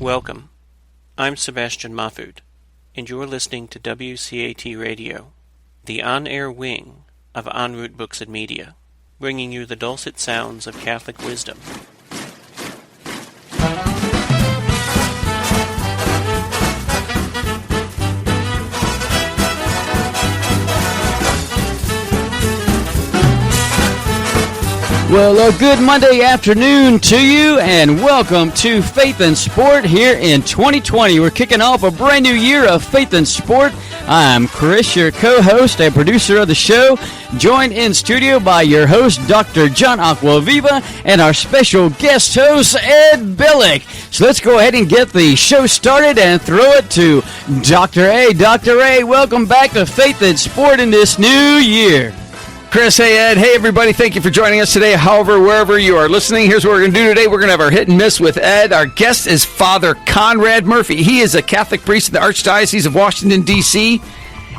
Welcome. I'm Sebastian Mahfoud, and you're listening to WCAT Radio, the on-air wing of En Route Books and Media, bringing you the dulcet sounds of Catholic wisdom. Well, a good Monday afternoon to you, and welcome to Faith and Sport here in 2020. We're kicking off a brand new year of Faith and Sport. I'm Chris, your co-host and producer of the show, joined in studio by your host, Dr. John Acquaviva, and our special guest host, Ed Billick. So let's go ahead and get the show started and throw it to Dr. A. Dr. A, welcome back to Faith and Sport in this new year. Chris, hey Ed, hey everybody, thank you for joining us today. However, wherever you are listening, here's what we're going to do today. We're going to have our hit and miss with Ed. Our guest is Fr Conrad Murphy. He is a Catholic priest in the Archdiocese of Washington DC,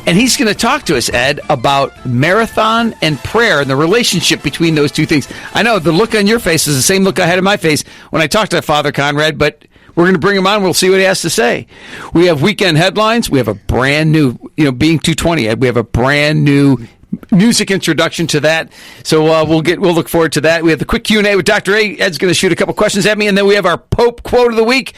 and he's going to talk to us, Ed, about marathon and prayer and the relationship between those two things. I know the look on your face is the same look I had in my face when I talked to Fr Conrad, but we're going to bring him on. We'll see what he has to say. We have weekend headlines. We have a brand new, being 220, Ed, we have a brand new music introduction to that, so we'll look forward to that. We have the quick Q&A with Dr. A. Ed's going to shoot a couple questions at me, and then we have our Pope quote of the week.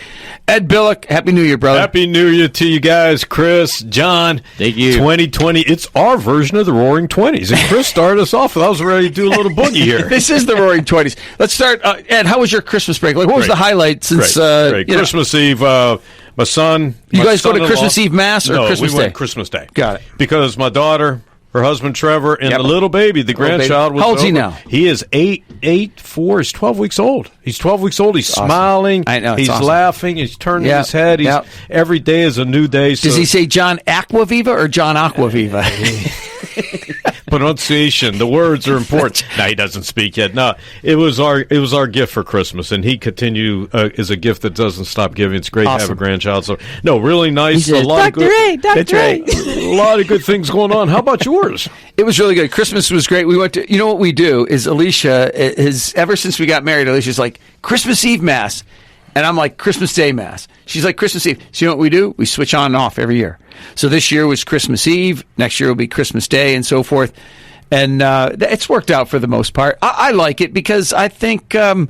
Ed Billick, Happy New Year, brother. Happy New Year to you guys, Chris, John. Thank you. 2020, it's our version of the Roaring 20s, and Chris started us off. I was ready to do a little boogie here. This is the Roaring 20s. Let's start. Ed, how was your Christmas break? Like, what was the highlight since Great. Christmas Eve? My son. You guys go to Christmas Eve Mass or Christmas Day? We went Christmas Day. Got it. Because my daughter, her husband Trevor, and the little baby, the grandchild, was how old's over. he now? He is 4. He's 12 weeks old. He's 12 weeks old. He's smiling. I know. He's laughing. He's turning his head. Every day is a new day. Does he say John Acquaviva or John Acquaviva? Pronunciation. The words are important. No, he doesn't speak yet. No, it was our gift for Christmas, and he is a gift that doesn't stop giving. It's great to have a grandchild. So, no, really nice. He says, Dr. A. A lot of good things going on. How about yours? It was really good. Christmas was great. We went to, what we do is Alicia is, ever since we got married, Alicia's like, Christmas Eve Mass. And I'm like, Christmas Day Mass. She's like, Christmas Eve. So you know what we do? We switch on and off every year. So this year was Christmas Eve. Next year will be Christmas Day and so forth. And it's worked out for the most part. I like it because I think my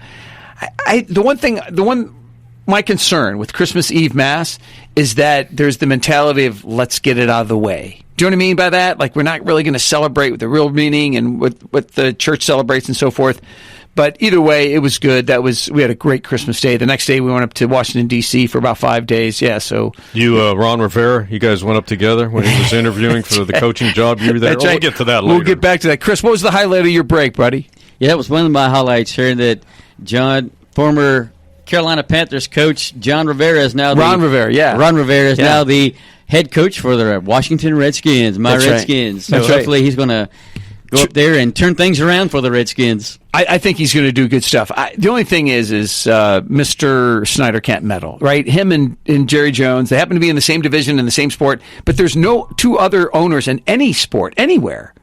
concern with Christmas Eve Mass is that there's the mentality of let's get it out of the way. Do you know what I mean by that? Like, we're not really going to celebrate with the real meaning and what the church celebrates and so forth. But either way, it was good. We had a great Christmas Day. The next day, we went up to Washington, D.C. for about 5 days. Yeah, so you, Ron Rivera, you guys went up together when he was interviewing for the coaching job. You were there. That's right. We'll get to that later. We'll get back to that. Chris, what was the highlight of your break, buddy? Yeah, that was one of my highlights here. That John, former Carolina Panthers coach Ron Rivera is now now the head coach for the Washington Redskins. That's Redskins. Right. So hopefully he's going to go up there and turn things around for the Redskins. I think he's going to do good stuff. The only thing is Mr. Snyder can't meddle, right? Him and Jerry Jones, they happen to be in the same division in the same sport, but there's no two other owners in any sport anywhere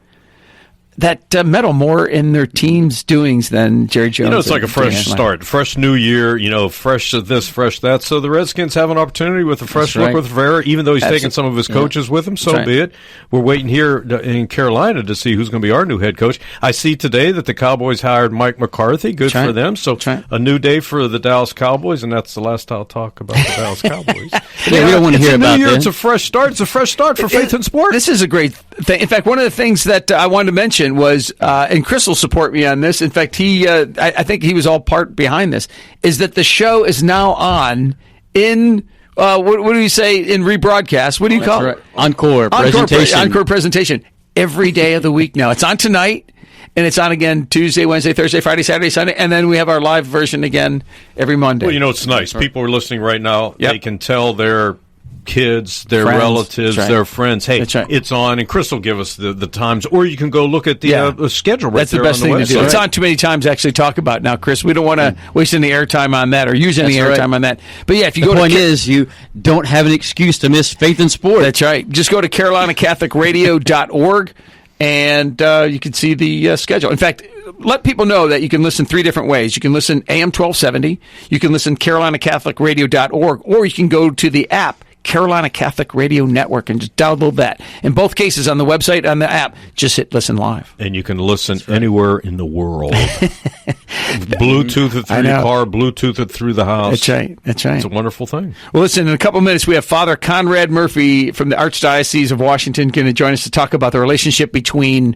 that meddle more in their team's doings than Jerry Jones. It's like a fresh start, fresh new year, fresh this, fresh that. So the Redskins have an opportunity with a fresh look with Rivera, even though he's taking some of his coaches with him, so be it. We're waiting here in Carolina to see who's going to be our new head coach. I see today that the Cowboys hired Mike McCarthy. Good for them. So a new day for the Dallas Cowboys, and that's the last I'll talk about the Dallas Cowboys. We don't want to hear about that. It's a fresh start. It's a fresh start for Faith and Sport. This is a great thing. In fact, one of the things that I wanted to mention was, and Chris will support me on this. In fact, I think he was all part behind this, is that the show is now on in, what do you say, in rebroadcast? What do you call it? Encore presentation. Encore presentation. Every day of the week now. It's on tonight, and it's on again Tuesday, Wednesday, Thursday, Friday, Saturday, Sunday, and then we have our live version again every Monday. Well, it's nice. People are listening right now. Yep. They can tell their kids, their relatives, their friends, hey, it's on, and Chris will give us the times, or you can go look at the schedule right there on the website. That's the best thing to do. It's on too many times to actually talk about now, Chris. We don't want to waste any airtime on that or use any airtime on that. But yeah, if you go to... The point is, you don't have an excuse to miss Faith and Sport. That's right. Just go to carolinacatholicradio.org. and you can see the schedule. In fact, let people know that you can listen 3 different ways. You can listen AM 1270, you can listen CarolinaCatholicRadio.org, or you can go to the app, Carolina Catholic Radio Network, and just download that. In both cases, on the website, on the app, just hit listen live. And you can listen anywhere in the world. Bluetooth it through your car, Bluetooth it through the house. That's right. It's a wonderful thing. Well, listen, in a couple of minutes, we have Father Conrad Murphy from the Archdiocese of Washington going to join us to talk about the relationship between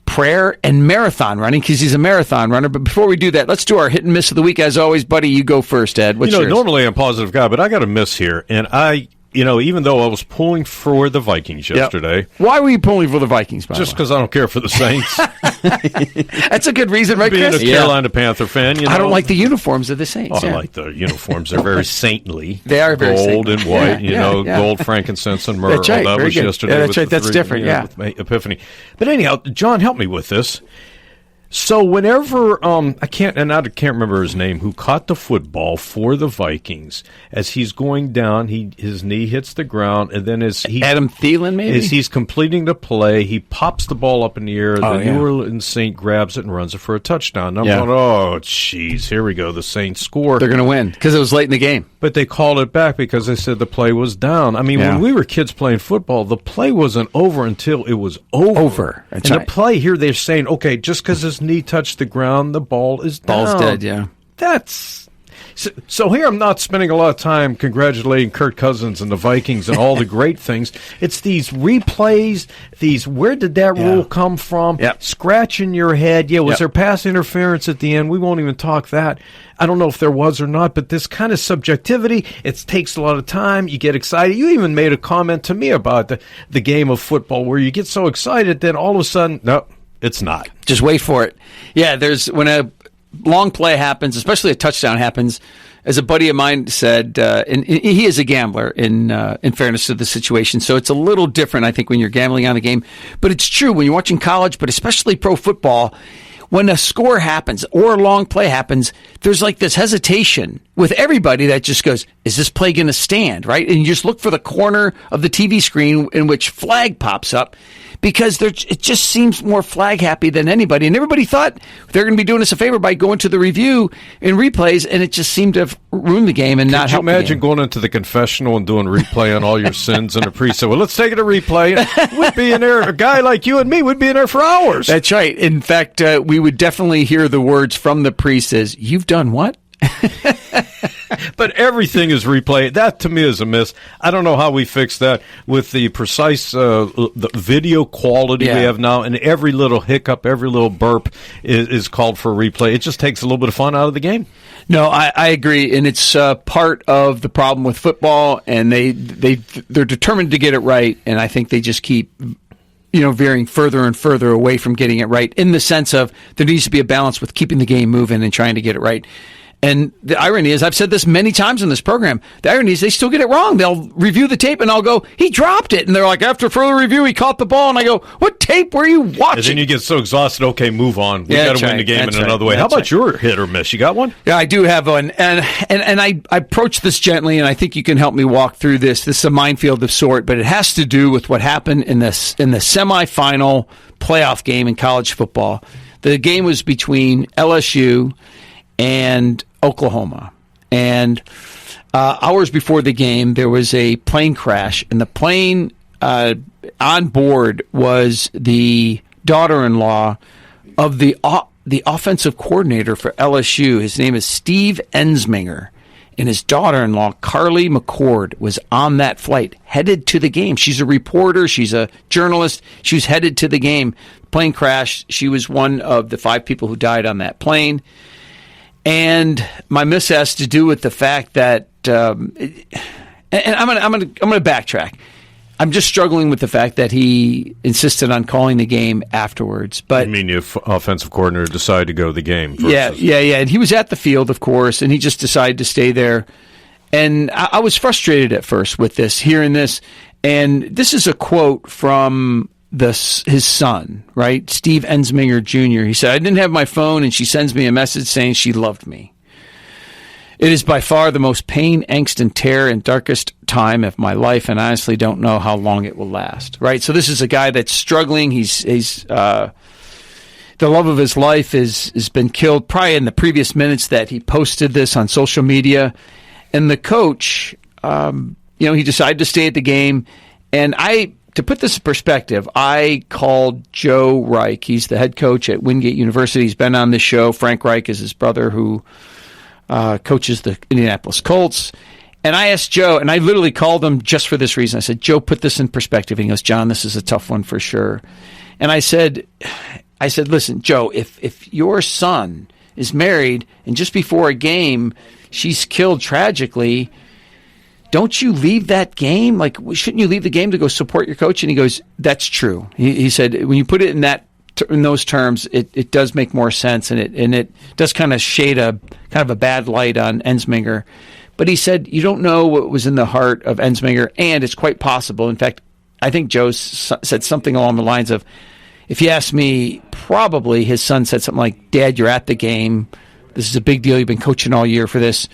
prayer and marathon running, because he's a marathon runner. But before we do that, let's do our hit and miss of the week. As always, buddy, you go first, Ed. What's yours? Normally I'm a positive guy, but I got a miss here. And even though I was pulling for the Vikings yesterday. Why were you pulling for the Vikings, by Just because I don't care for the Saints. That's a good reason, right, Chris? Being a Carolina Panther fan, I don't like the uniforms of the Saints. I like the uniforms. They're very saintly. They are very gold saintly. and white, gold, frankincense, and myrrh. That's right. That was yesterday. Yeah, that's right. That's different, with my Epiphany. But anyhow, John, help me with this. So whenever I can't remember his name, who caught the football for the Vikings, as he's going down, his knee hits the ground, and then Adam Thielen, maybe? As he's completing the play, he pops the ball up in the air. The New Orleans Saint grabs it and runs it for a touchdown. And I'm going, oh, jeez, here we go. The Saints score. They're going to win because it was late in the game. But they called it back because they said the play was down. I mean, when we were kids playing football, the play wasn't over until it was over. That's right. The play here, they're saying, okay, just because his knee touched the ground, the ball is down. Ball's dead, yeah. That's... So here I'm not spending a lot of time congratulating Kirk Cousins and the Vikings and all the great things. It's these replays, where did that rule come from? Scratching your head. Was there pass interference at the end? We won't even talk that. I don't know if there was or not, but this kind of subjectivity, it takes a lot of time. You get excited. You even made a comment to me about the game of football where you get so excited, then all of a sudden, no, it's not. Just wait for it. Yeah, when a long play happens, especially a touchdown happens, as a buddy of mine said, and he is a gambler in fairness to the situation, so it's a little different, I think, when you're gambling on a game. But it's true when you're watching college, but especially pro football, when a score happens or a long play happens, there's like this hesitation with everybody that just goes, is this play going to stand, right? And you just look for the corner of the TV screen in which flag pops up, because it just seems more flag happy than anybody. And everybody thought they're going to be doing us a favor by going to the review and replays, and it just seemed to have ruined the game and not helped the game. Could you imagine going into the confessional and doing replay on all your sins and a priest said, well, let's take it to replay. We'd be in there, a guy like you and me would be in there for hours. That's right. In fact, we would definitely hear the words from the priest as, you've done what? But everything is replayed. That, to me, is a miss. I don't know how we fix that with the precise the video quality we have now, and every little hiccup, every little burp is called for a replay. It just takes a little bit of fun out of the game. No, I agree, and it's part of the problem with football, and they're determined to get it right, and I think they just keep veering further and further away from getting it right, in the sense of there needs to be a balance with keeping the game moving and trying to get it right. And the irony is, I've said this many times in this program, the irony is they still get it wrong. They'll review the tape, and I'll go, he dropped it. And they're like, after further review, he caught the ball. And I go, what tape were you watching? And then you get so exhausted, okay, move on. We got to win the game in another way. How about your hit or miss? You got one? Yeah, I do have one. And I approach this gently, and I think you can help me walk through this. This is a minefield of sort, but it has to do with what happened in the semifinal playoff game in college football. The game was between LSU and Oklahoma. And hours before the game, there was a plane crash, and the plane on board was the daughter-in-law of the offensive coordinator for LSU. His name is Steve Ensminger, and his daughter-in-law, Carly McCord, was on that flight, headed to the game. She's a reporter. She's a journalist. She was headed to the game. Plane crashed. She was one of the 5 people who died on that plane. And my miss has to do with the fact that, and I'm gonna backtrack. I'm just struggling with the fact that he insisted on calling the game afterwards. But you mean the offensive coordinator decided to go to the game? Yeah. And he was at the field, of course, and he just decided to stay there. And I was frustrated at first with hearing this. And this is a quote from his son, right? Steve Ensminger Jr. He said, I didn't have my phone, and she sends me a message saying she loved me. It is by far the most pain, angst, and terror and darkest time of my life, and I honestly don't know how long it will last. Right? So this is a guy that's struggling. He's the love of his life has been killed probably in the previous minutes that he posted this on social media. And the coach, he decided to stay at the game. And to put this in perspective, I called Joe Reich. He's the head coach at Wingate University. He's been on this show. Frank Reich is his brother who coaches the Indianapolis Colts. And I asked Joe, and I literally called him just for this reason. I said, Joe, put this in perspective. And he goes, John, this is a tough one for sure. And I said, listen, Joe, if your son is married and just before a game she's killed tragically, don't you leave that game? Like, shouldn't you leave the game to go support your coach? And he goes, that's true. He said, when you put it in those terms, it does make more sense, and it does kind of shade a bad light on Ensminger. But he said, you don't know what was in the heart of Ensminger, and it's quite possible. In fact, I think Joe said something along the lines of, if you ask me, probably his son said something like, Dad, you're at the game. This is a big deal. You've been coaching all year for this.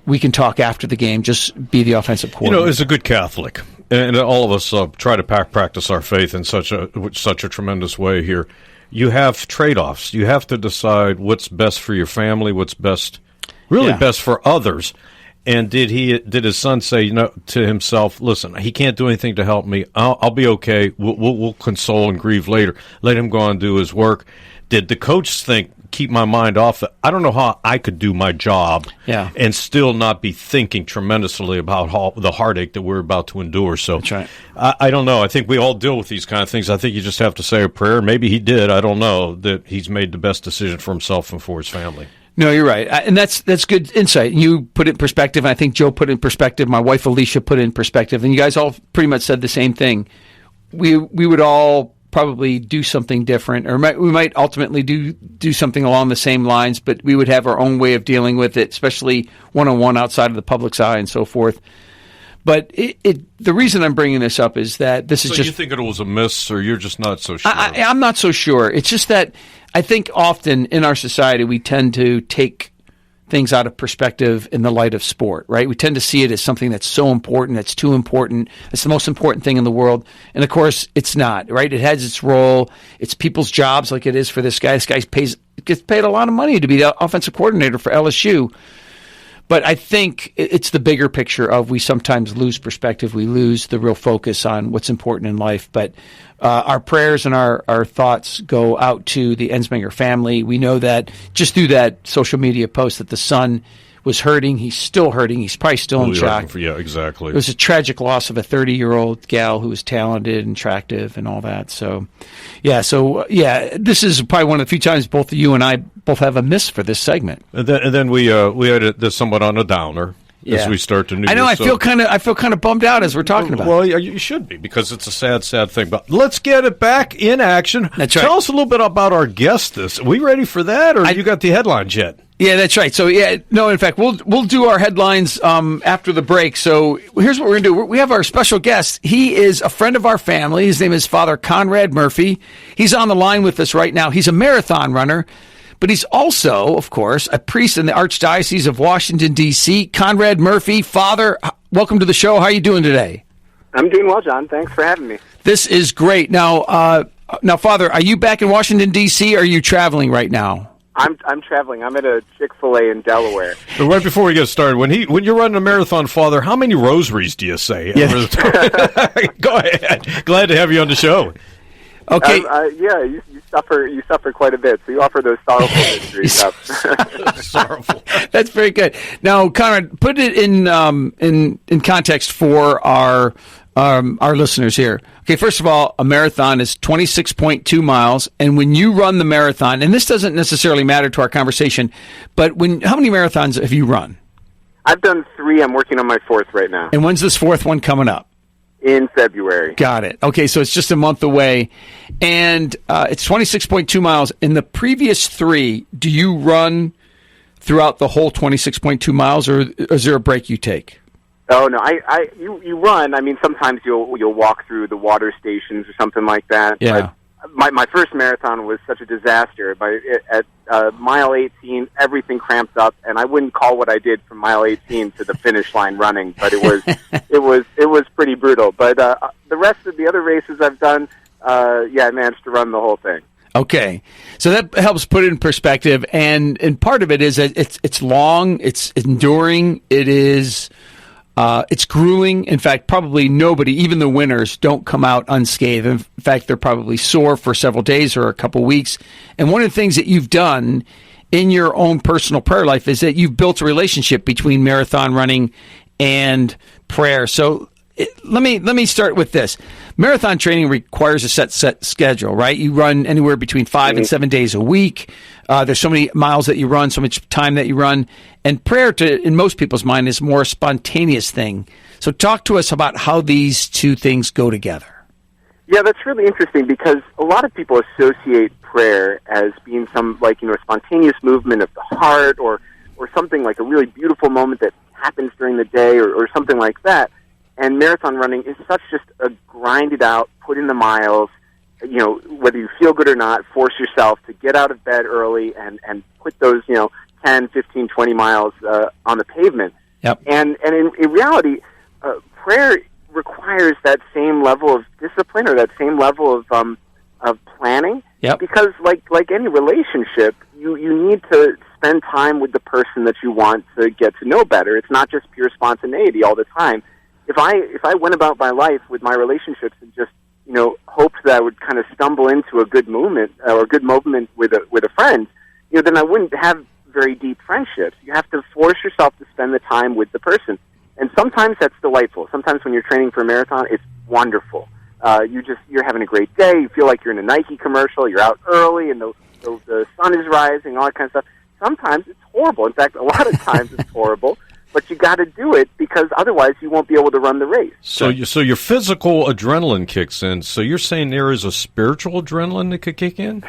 We can talk after the game. Just be the offensive coordinator. As a good Catholic, and all of us try to practice our faith in such a tremendous way here, you have trade-offs. You have to decide what's best for your family, what's best for others. And did his son say to himself, listen, he can't do anything to help me. I'll be okay. We'll console and grieve later. Let him go on and do his work. Did the coach think, keep my mind off it? I don't know how I could do my job and still not be thinking tremendously about the heartache that we're about to endure. So that's right. I don't know. I think we all deal with these kind of things. I think you just have to say a prayer. Maybe he did. I don't know, that he's made the best decision for himself and for his family. No, you're right. And that's good insight. You put it in perspective, and I think Joe put it in perspective. My wife, Alicia, put it in perspective. And you guys all pretty much said the same thing. We would all probably do something different, or we might ultimately do something along the same lines, but we would have our own way of dealing with it, especially one-on-one outside of the public's eye and so forth. But the reason I'm bringing this up is that this is just... So you think it was a miss, or you're just not so sure? I'm not so sure. It's just that I think often in our society we tend to take things out of perspective in the light of sport, right? We tend to see it as something that's so important, that's too important, it's the most important thing in the world. And of course, it's not, right? It has its role. It's people's jobs like it is for this guy. This guy gets paid a lot of money to be the offensive coordinator for LSU. But I think it's the bigger picture of we sometimes lose perspective. We lose the real focus on what's important in life. But our prayers and our thoughts go out to the Ensminger family. We know that just through that social media post that the son was hurting. He's still hurting. He's probably still in shock. Yeah, exactly. It was a tragic loss of a 30-year-old gal who was talented and attractive and all that. So, this is probably one of the few times both you and I both have a miss for this segment. And then we had this somewhat on a downer. Yeah. As we start to New Year. I know. I feel kind of bummed out as we're talking about. Well, you should be, because it's a sad thing. But let's get it back in action. That's right. Tell us a little bit about our guest. Are we ready for that, or you got the headlines yet? Yeah, that's right. So in fact, we'll do our headlines after the break. So here's what we're gonna do. We have our special guest. He is a friend of our family. His name is Fr Conrad Murphy. He's on the line with us right now. He's a marathon runner. But he's also, of course, a priest in the Archdiocese of Washington, D.C. Conrad Murphy, Father, welcome to the show. How are you doing today? I'm doing well, John. Thanks for having me. This is great. Now, Father, are you back in Washington, D.C., or are you traveling right now? I'm traveling. I'm at a Chick-fil-A in Delaware. But right before we get started, when you're running a marathon, Father, how many rosaries do you say? Yeah. Go ahead. Glad to have you on the show. Okay. You suffer quite a bit, so you offer those sorrowful mysteries up. Sorrowful. That's very good. Now, Conrad, put it in context for our listeners here. Okay, first of all, a marathon is 26.2 miles, and when you run the marathon, and this doesn't necessarily matter to our conversation, but how many marathons have you run? I've done 3. I'm working on my 4th right now. And when's this 4th one coming up? In February. Got it. Okay, so it's just a month away. And it's 26.2 miles. In the previous 3, do you run throughout the whole 26.2 miles, or is there a break you take? Oh, no. You run. I mean, sometimes you'll walk through the water stations or something like that. Yeah. my first marathon was such a disaster. At mile 18, everything cramped up, and I wouldn't call what I did from mile 18 to the finish line running, but it was pretty brutal. But the rest of the other races I've done, I managed to run the whole thing. Okay, so that helps put it in perspective, and part of it is that it's long, it's enduring, it's grueling. In fact, probably nobody, even the winners, don't come out unscathed. In fact, they're probably sore for several days or a couple weeks. And one of the things that you've done in your own personal prayer life is that you've built a relationship between marathon running and prayer. So let me start with this. Marathon training requires a set schedule, right? You run anywhere between 5 and 7 days a week. There's so many miles that you run, so much time that you run. And prayer, in most people's mind, is more a spontaneous thing. So talk to us about how these two things go together. Yeah, that's really interesting because a lot of people associate prayer as being some, a spontaneous movement of the heart or something like a really beautiful moment that happens during the day or something like that. And marathon running is such just a grind it out, put in the miles, whether you feel good or not, force yourself to get out of bed early and put those, 10, 15, 20 miles on the pavement. Yep. And in reality, prayer requires that same level of discipline or that same level of planning. Yep. Because like any relationship, you need to spend time with the person that you want to get to know better. It's not just pure spontaneity all the time. If I went about my life with my relationships and just hoped that I would kind of stumble into a good moment or a good moment with a friend, then I wouldn't have very deep friendships. You have to force yourself to spend the time with the person, and sometimes that's delightful. Sometimes when you're training for a marathon, it's wonderful. You're having a great day. You feel like you're in a Nike commercial. You're out early, and the sun is rising, all that kind of stuff. Sometimes it's horrible. In fact, a lot of times it's horrible. But you got to do it because otherwise you won't be able to run the race. So your physical adrenaline kicks in. So you're saying there is a spiritual adrenaline that could kick in?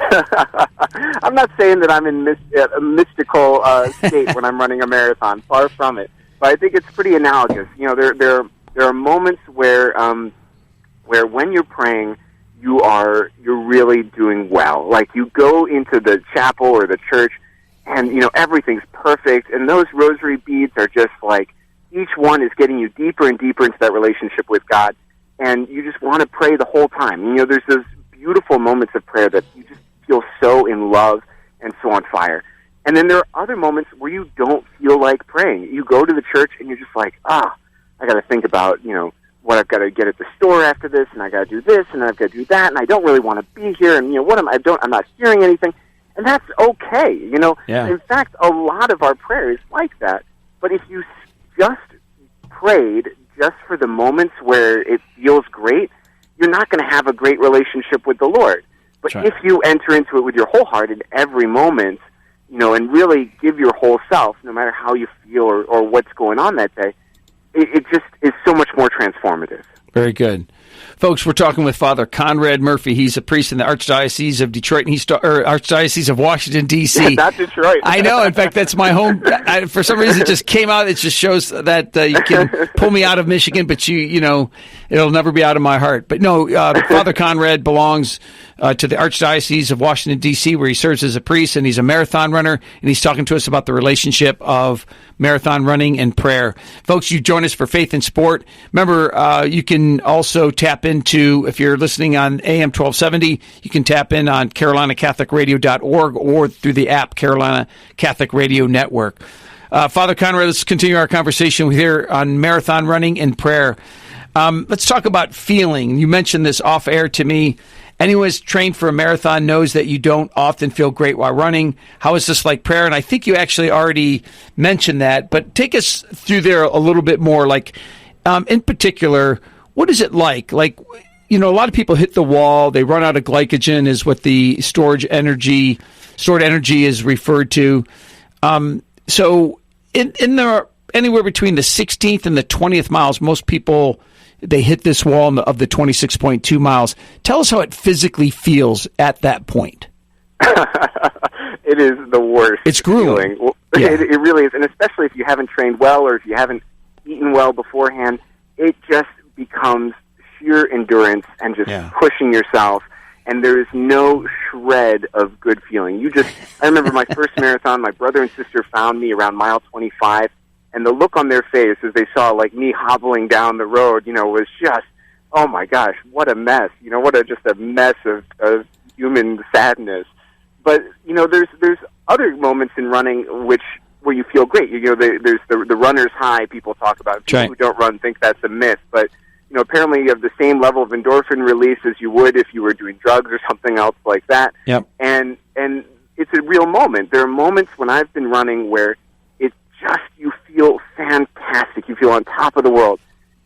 I'm not saying that I'm in a mystical state when I'm running a marathon. Far from it. But I think it's pretty analogous. There are moments where when you're praying, you're really doing well. Like you go into the chapel or the church, and, everything's perfect, and those rosary beads are just like, each one is getting you deeper and deeper into that relationship with God, and you just want to pray the whole time. There's those beautiful moments of prayer that you just feel so in love and so on fire. And then there are other moments where you don't feel like praying. You go to the church, and you're just like, I got to think about, what I've got to get at the store after this, and I got to do this, and I've got to do that, and I don't really want to be here, and, I'm not hearing anything. And that's okay, Yeah. In fact, a lot of our prayer is like that. But if you just prayed just for the moments where it feels great, you're not going to have a great relationship with the Lord. But right. If you enter into it with your whole heart in every moment, and really give your whole self, no matter how you feel or what's going on that day, it just is so much more transformative. Very good. Folks, we're talking with Fr Conrad Murphy. He's a priest in the Archdiocese of Detroit, and Archdiocese of Washington, D.C. Not Detroit. I know. In fact, that's my home. For some reason, it just came out. It just shows that you can pull me out of Michigan, but it'll never be out of my heart. But no, Fr Conrad belongs to the Archdiocese of Washington, D.C., where he serves as a priest, and he's a marathon runner, and he's talking to us about the relationship of marathon running and prayer. Folks, you join us for Faith and Sport. Remember, you can also tap into, if you're listening on AM 1270, you can tap in on carolinacatholicradio.org or through the app Carolina Catholic Radio Network. Fr Conrad, let's continue our conversation here on marathon running and prayer. Let's talk about feeling. You mentioned this off air to me. Anyone who's trained for a marathon knows that you don't often feel great while running. How is this like prayer? And I think you actually already mentioned that, but take us through there a little bit more. Like, in particular, what is it like? Like, a lot of people hit the wall. They run out of glycogen is what the stored energy is referred to. So in the anywhere between the 16th and the 20th miles, most people, they hit this wall of the 26.2 miles. Tell us how it physically feels at that point. It is the worst. It's grueling. Well, yeah. It really is, and especially if you haven't trained well or if you haven't eaten well beforehand, it just becomes sheer endurance and just pushing yourself. and there is no shred of good feeling. I remember my first marathon, my brother and sister found me around mile 25, and the look on their face as they saw, like, me hobbling down the road, was just, oh my gosh, what a mess. Just a mess of human sadness. But, there's other moments in running where you feel great. There's the runner's high people talk about. People who don't run think that's a myth, but apparently you have the same level of endorphin release as you would if you were doing drugs or something else like that. Yep. And it's a real moment. There are moments when I've been running where you feel fantastic. You feel on top of the world.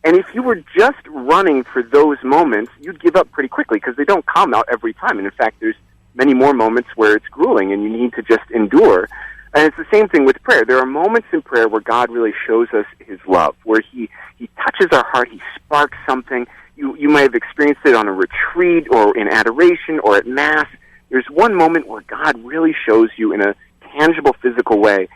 And if you were just running for those moments, you'd give up pretty quickly because they don't come out every time. And in fact, there's many more moments where it's grueling and you need to just endure. And it's the same thing with prayer. There are moments in prayer where God really shows us his love, where he touches our heart, he sparks something. You might have experienced it on a retreat or in adoration or at Mass. There's one moment where God really shows you in a tangible, physical way,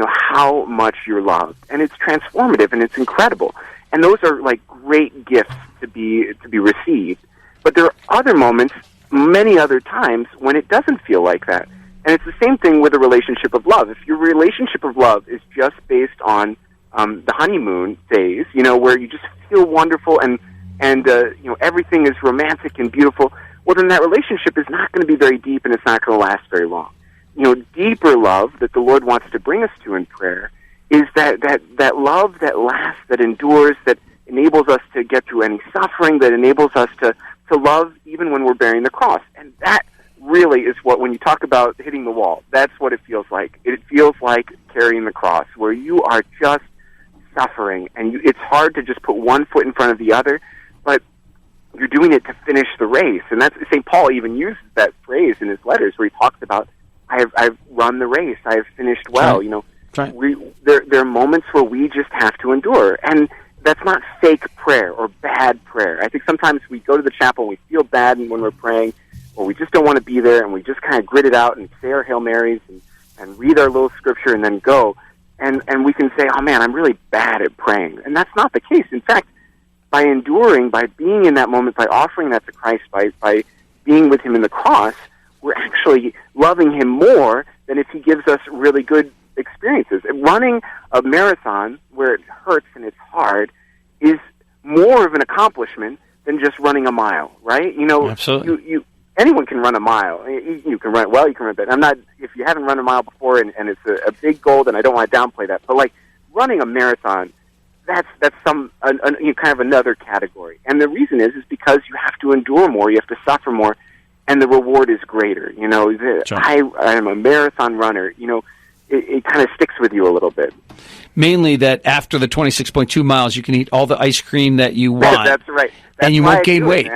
how much you're loved. And it's transformative and it's incredible. And those are like great gifts to be received. But there are other moments, many other times, when it doesn't feel like that. And it's the same thing with a relationship of love. If your relationship of love is just based on the honeymoon phase, where you just feel wonderful and everything is romantic and beautiful, well, then that relationship is not going to be very deep and it's not going to last very long. Deeper love that the Lord wants to bring us to in prayer is that love that lasts, that endures, that enables us to get through any suffering, that enables us to love even when we're bearing the cross. And that really is what, when you talk about hitting the wall, that's what it feels like. It feels like carrying the cross, where you are just suffering, and it's hard to just put one foot in front of the other, but you're doing it to finish the race. And that's St. Paul even uses that phrase in his letters, where he talks about, I've run the race, I have finished well. There are moments where we just have to endure, and that's not fake prayer or bad prayer. I think sometimes we go to the chapel and we feel bad when we're praying, or we just don't want to be there, and we just kind of grit it out and say our Hail Marys and read our little scripture and then go. And we can say, oh man, I'm really bad at praying. And that's not the case. In fact, by enduring, by being in that moment, by offering that to Christ, by being with him in the cross, we're actually loving him more than if he gives us really good experiences. Running a marathon where it hurts and it's hard is more of an accomplishment than just running a mile, right? Absolutely. Anyone can run a mile. You can run it well, you can run it. If you haven't run a mile before and it's a big goal, then I don't want to downplay that. But like running a marathon, that's kind of another category. And the reason is because you have to endure more, you have to suffer more, and the reward is greater. Sure. I'm a marathon runner. It kind of sticks with you a little bit. Mainly that after the 26.2 miles, you can eat all the ice cream that you want. That's right. And you won't gain weight.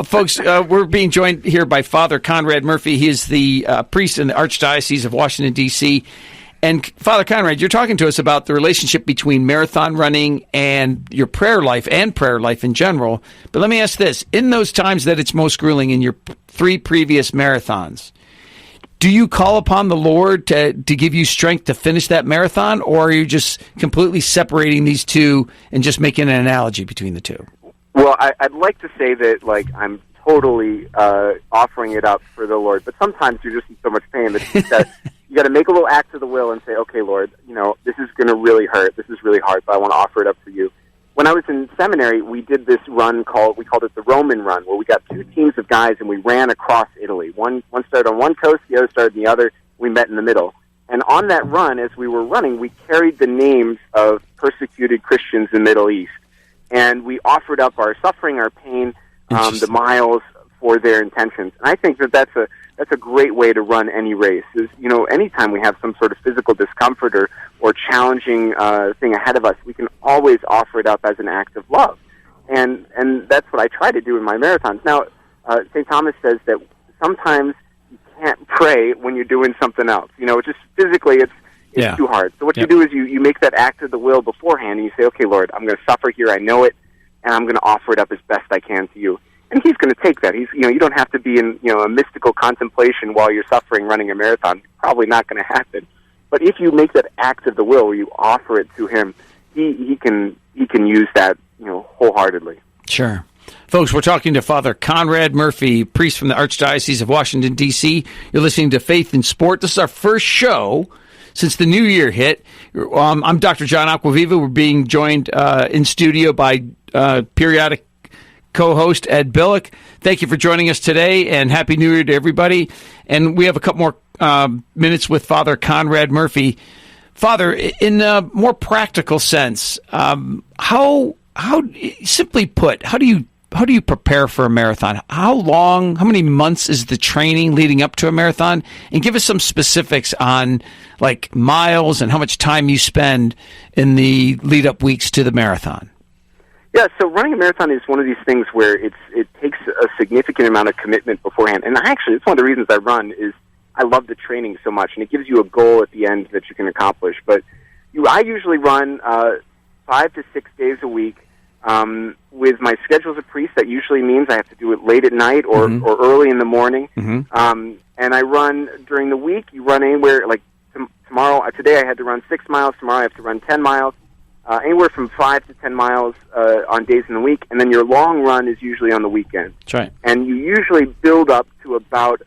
Folks, we're being joined here by Fr Conrad Murphy. He is the priest in the Archdiocese of Washington, D.C. And Fr Conrad, you're talking to us about the relationship between marathon running and your prayer life and prayer life in general. But let me ask this. In those times that it's most grueling in your 3 previous marathons, do you call upon the Lord to give you strength to finish that marathon, or are you just completely separating these two and just making an analogy between the two? Well, I'd like to say that, like, I'm totally offering it up for the Lord, but sometimes you're just in so much pain that you got to make a little act of the will and say, okay, Lord, this is going to really hurt. This is really hard, but I want to offer it up for you. When I was in seminary, we did this run we called it the Roman Run, where we got 2 teams of guys and we ran across Italy. One started on one coast, the other started on the other. We met in the middle. And on that run, as we were running, we carried the names of persecuted Christians in the Middle East. And we offered up our suffering, our pain, the miles for their intentions. And I think that that's a great way to run any race. Is anytime we have some sort of physical discomfort or challenging thing ahead of us, we can always offer it up as an act of love. And that's what I try to do in my marathons. Now, St. Thomas says that sometimes you can't pray when you're doing something else. Just physically it's too hard. So what you do is you make that act of the will beforehand, and you say, okay, Lord, I'm going to suffer here, I know it, and I'm going to offer it up as best I can to you. And he's going to take that. You don't have to be in, a mystical contemplation while you're suffering running a marathon. It's probably not going to happen. But if you make that act of the will, where you offer it to him, he can use that, wholeheartedly. Sure. Folks, we're talking to Father Conrad Murphy, priest from the Archdiocese of Washington, D.C. You're listening to Faith in Sport. This is our first show since the new year hit. I'm Dr. John Acquaviva. We're being joined in studio by periodic co-host Ed Billick. Thank you for joining us today, and Happy New Year to everybody. And we have a couple more minutes with Father Conrad Murphy. Father, in a more practical sense, how simply put, how do you prepare for a marathon? How many months is the training leading up to a marathon? And give us some specifics on like miles and how much time you spend in the lead up weeks to the marathon. Yeah, so running a marathon is one of these things where it takes a significant amount of commitment beforehand. And actually, it's one of the reasons I run is I love the training so much, and it gives you a goal at the end that you can accomplish. But I usually run 5 to 6 days a week. With my schedule as a priest, that usually means I have to do it late at night or early in the morning. And I run during the week. You run anywhere, like today I had to run 6 miles. Tomorrow I have to run 10 miles. Anywhere from 5 to 10 miles on days in the week, and then your long run is usually on the weekend. That's right. And you usually build up to about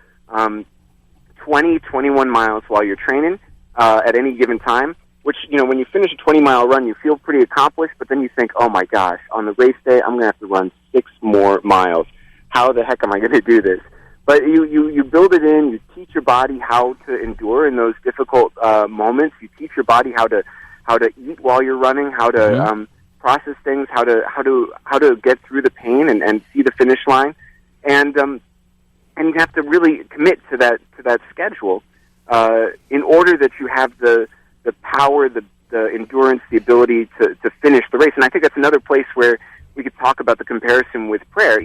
20, 21 miles while you're training at any given time, which, when you finish a 20-mile run, you feel pretty accomplished, but then you think, oh, my gosh, on the race day, I'm going to have to run 6 more miles. How the heck am I going to do this? But you build it in. You teach your body how to endure in those difficult moments. You teach your body how to eat while you're running, how to process things, how to get through the pain and see the finish line, and you have to really commit to that schedule in order that you have the power, the endurance, the ability to finish the race. And I think that's another place where we could talk about the comparison with prayer.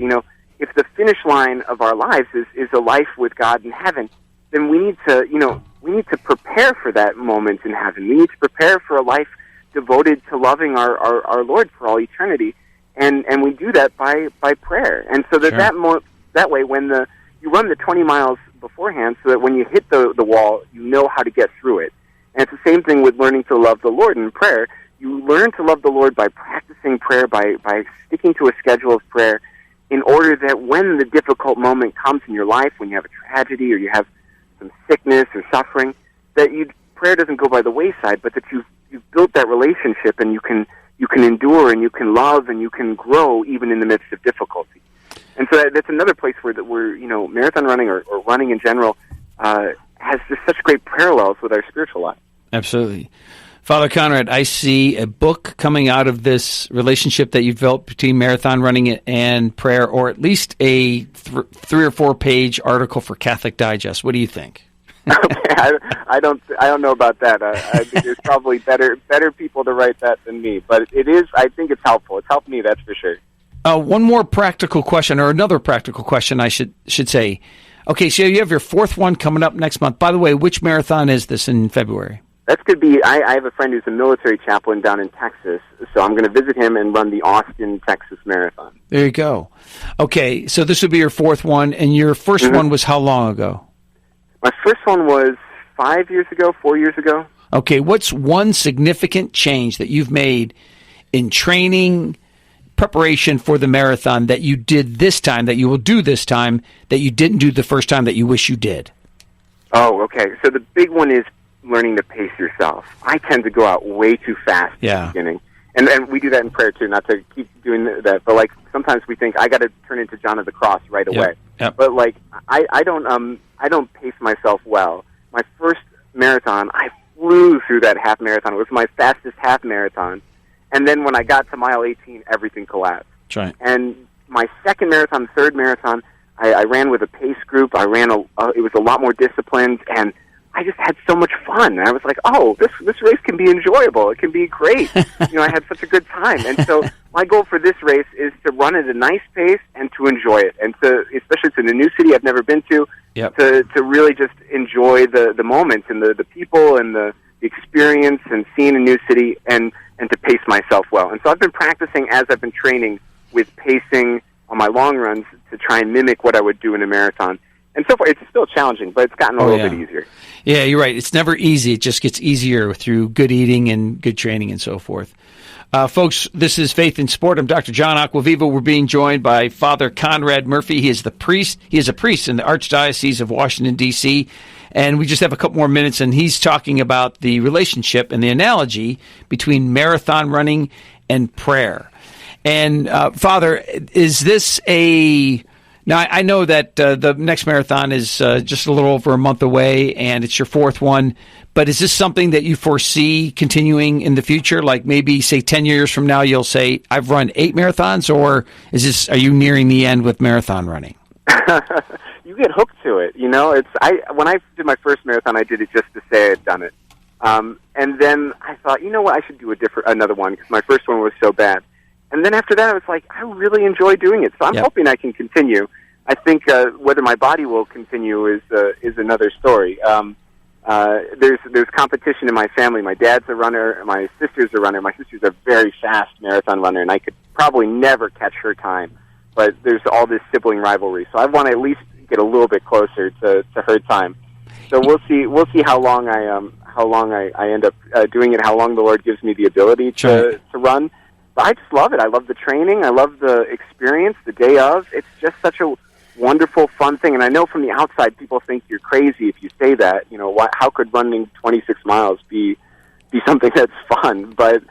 If the finish line of our lives is a life with God in heaven, then we need to prepare for that moment in heaven. We need to prepare for a life devoted to loving our Lord for all eternity, and we do that by prayer. And so that way, when you run the 20 miles beforehand, so that when you hit the wall, you know how to get through it. And it's the same thing with learning to love the Lord in prayer. You learn to love the Lord by practicing prayer, by sticking to a schedule of prayer, in order that when the difficult moment comes in your life, when you have a tragedy or you have some sickness or suffering, that prayer doesn't go by the wayside, but that you've built that relationship, and you can endure, and you can love, and you can grow even in the midst of difficulty. And so that's another place where marathon running or running in general has just such great parallels with our spiritual life. Absolutely. Father Conrad, I see a book coming out of this relationship that you've developed between marathon running and prayer, or at least a 3 or 4 page article for Catholic Digest. What do you think? Okay, I don't know about that. I think there's probably better people to write that than me. But it is. I think it's helpful. It's helped me, that's for sure. One more practical question, or another practical question, I should say. Okay, so you have your 4th one coming up next month. By the way, which marathon is this in February? That's going to be, I have a friend who's a military chaplain down in Texas, so I'm going to visit him and run the Austin, Texas Marathon. There you go. Okay, so this would be your 4th one, and your first one was how long ago? My first one was 4 years ago. Okay, what's one significant change that you've made in training, preparation for the marathon that you did this time, that you will do this time, that you didn't do the first time that you wish you did? Oh, okay. So the big one is learning to pace yourself. I tend to go out way too fast at the beginning. And we do that in prayer too, not to keep doing that, but sometimes we think I got to turn into John of the Cross right away. Yep. But I don't pace myself well. My first marathon, I flew through that half marathon. It was my fastest half marathon. And then when I got to mile 18, everything collapsed. That's right. And my second marathon, third marathon, I ran with a pace group. It was a lot more disciplined, and I just had so much fun. And I was like, oh, this race can be enjoyable. It can be great. I had such a good time. And so my goal for this race is to run at a nice pace and to enjoy it. And especially it's in a new city I've never been to, to really just enjoy the moments and the people and the experience and seeing a new city and to pace myself well. And so I've been practicing as I've been training with pacing on my long runs to try and mimic what I would do in a marathon. and so far it's still challenging, but it's gotten a little bit easier. Yeah, you're right. It's never easy. It just gets easier through good eating and good training and so forth. Folks, this is Faith in Sport. I'm Dr. John Acquaviva. We're being joined by Father Conrad Murphy. He is a priest in the Archdiocese of Washington, D.C., and we just have a couple more minutes, and he's talking about the relationship and the analogy between marathon running and prayer. And, Father, is this now, I know that the next marathon is just a little over a month away, and it's your fourth one, but is this something that you foresee continuing in the future? Like maybe, say, 10 years from now, you'll say, I've run 8 marathons, or are you nearing the end with marathon running? You get hooked to it, you know. When I did my first marathon, I did it just to say I had done it. And then I thought, you know what, I should do another one because my first one was so bad. And then after that, I was like, I really enjoy doing it. So I'm hoping I can continue. I think whether my body will continue is another story. There's competition in my family. My dad's a runner. My sister's a runner. My sister's a very fast marathon runner, and I could probably never catch her time. But there's all this sibling rivalry. So I want to at least get a little bit closer to her time. So we'll see how long I end up doing it. How long the Lord gives me the ability to run. But I just love it. I love the training. I love the experience, the day of. It's just such a wonderful, fun thing. And I know from the outside, people think you're crazy if you say that. You know, how could running 26 miles be something that's fun? But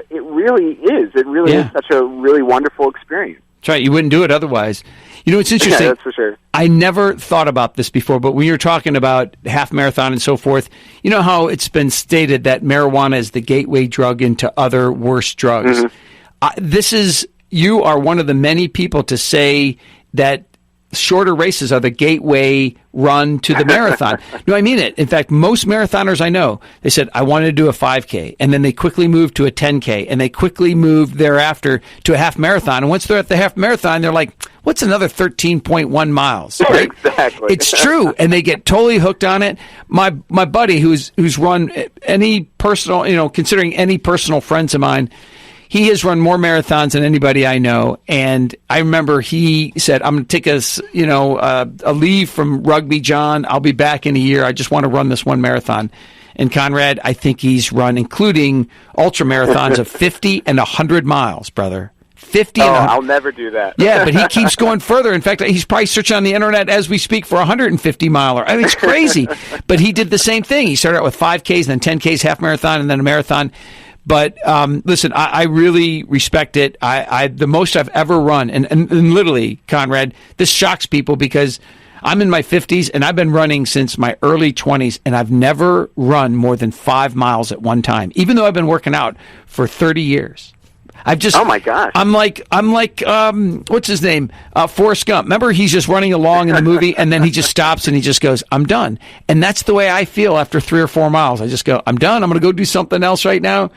it really is. It really is such a really wonderful experience. That's right. You wouldn't do it otherwise. You know, it's interesting. Yeah, that's for sure. I never thought about this before, but when you're talking about half marathon and so forth, you know how it's been stated that marijuana is the gateway drug into other worse drugs. Mm-hmm. You are one of the many people to say that shorter races are the gateway run to the marathon. No, I mean it. In fact, most marathoners I know, they said, I wanted to do a 5K, and then they quickly moved to a 10K, and they quickly moved thereafter to a half marathon. And once they're at the half marathon, they're like, what's another 13.1 miles? Right? Exactly. It's true, and they get totally hooked on it. My buddy who's run any personal, considering any personal friends of mine, he has run more marathons than anybody I know, and I remember he said, I'm going to take a leave from rugby, John. I'll be back in a year. I just want to run this one marathon. And Conrad, I think he's run, including ultra marathons of 50 and 100 miles, brother. 50 and 100. I'll never do that. Yeah, but he keeps going further. In fact, he's probably searching on the internet as we speak for a 150-miler. I mean, it's crazy. But he did the same thing. He started out with 5Ks, then 10Ks, half marathon, and then a marathon. But listen, I really respect it. The most I've ever run, and literally, Conrad, this shocks people because I'm in my 50s, and I've been running since my early 20s, and I've never run more than 5 miles at one time, even though I've been working out for 30 years. Oh my gosh! I'm like what's his name? Forrest Gump. Remember, he's just running along in the movie, and then he just stops and he just goes, "I'm done." And that's the way I feel after 3 or 4 miles. I just go, "I'm done. I'm going to go do something else right now,"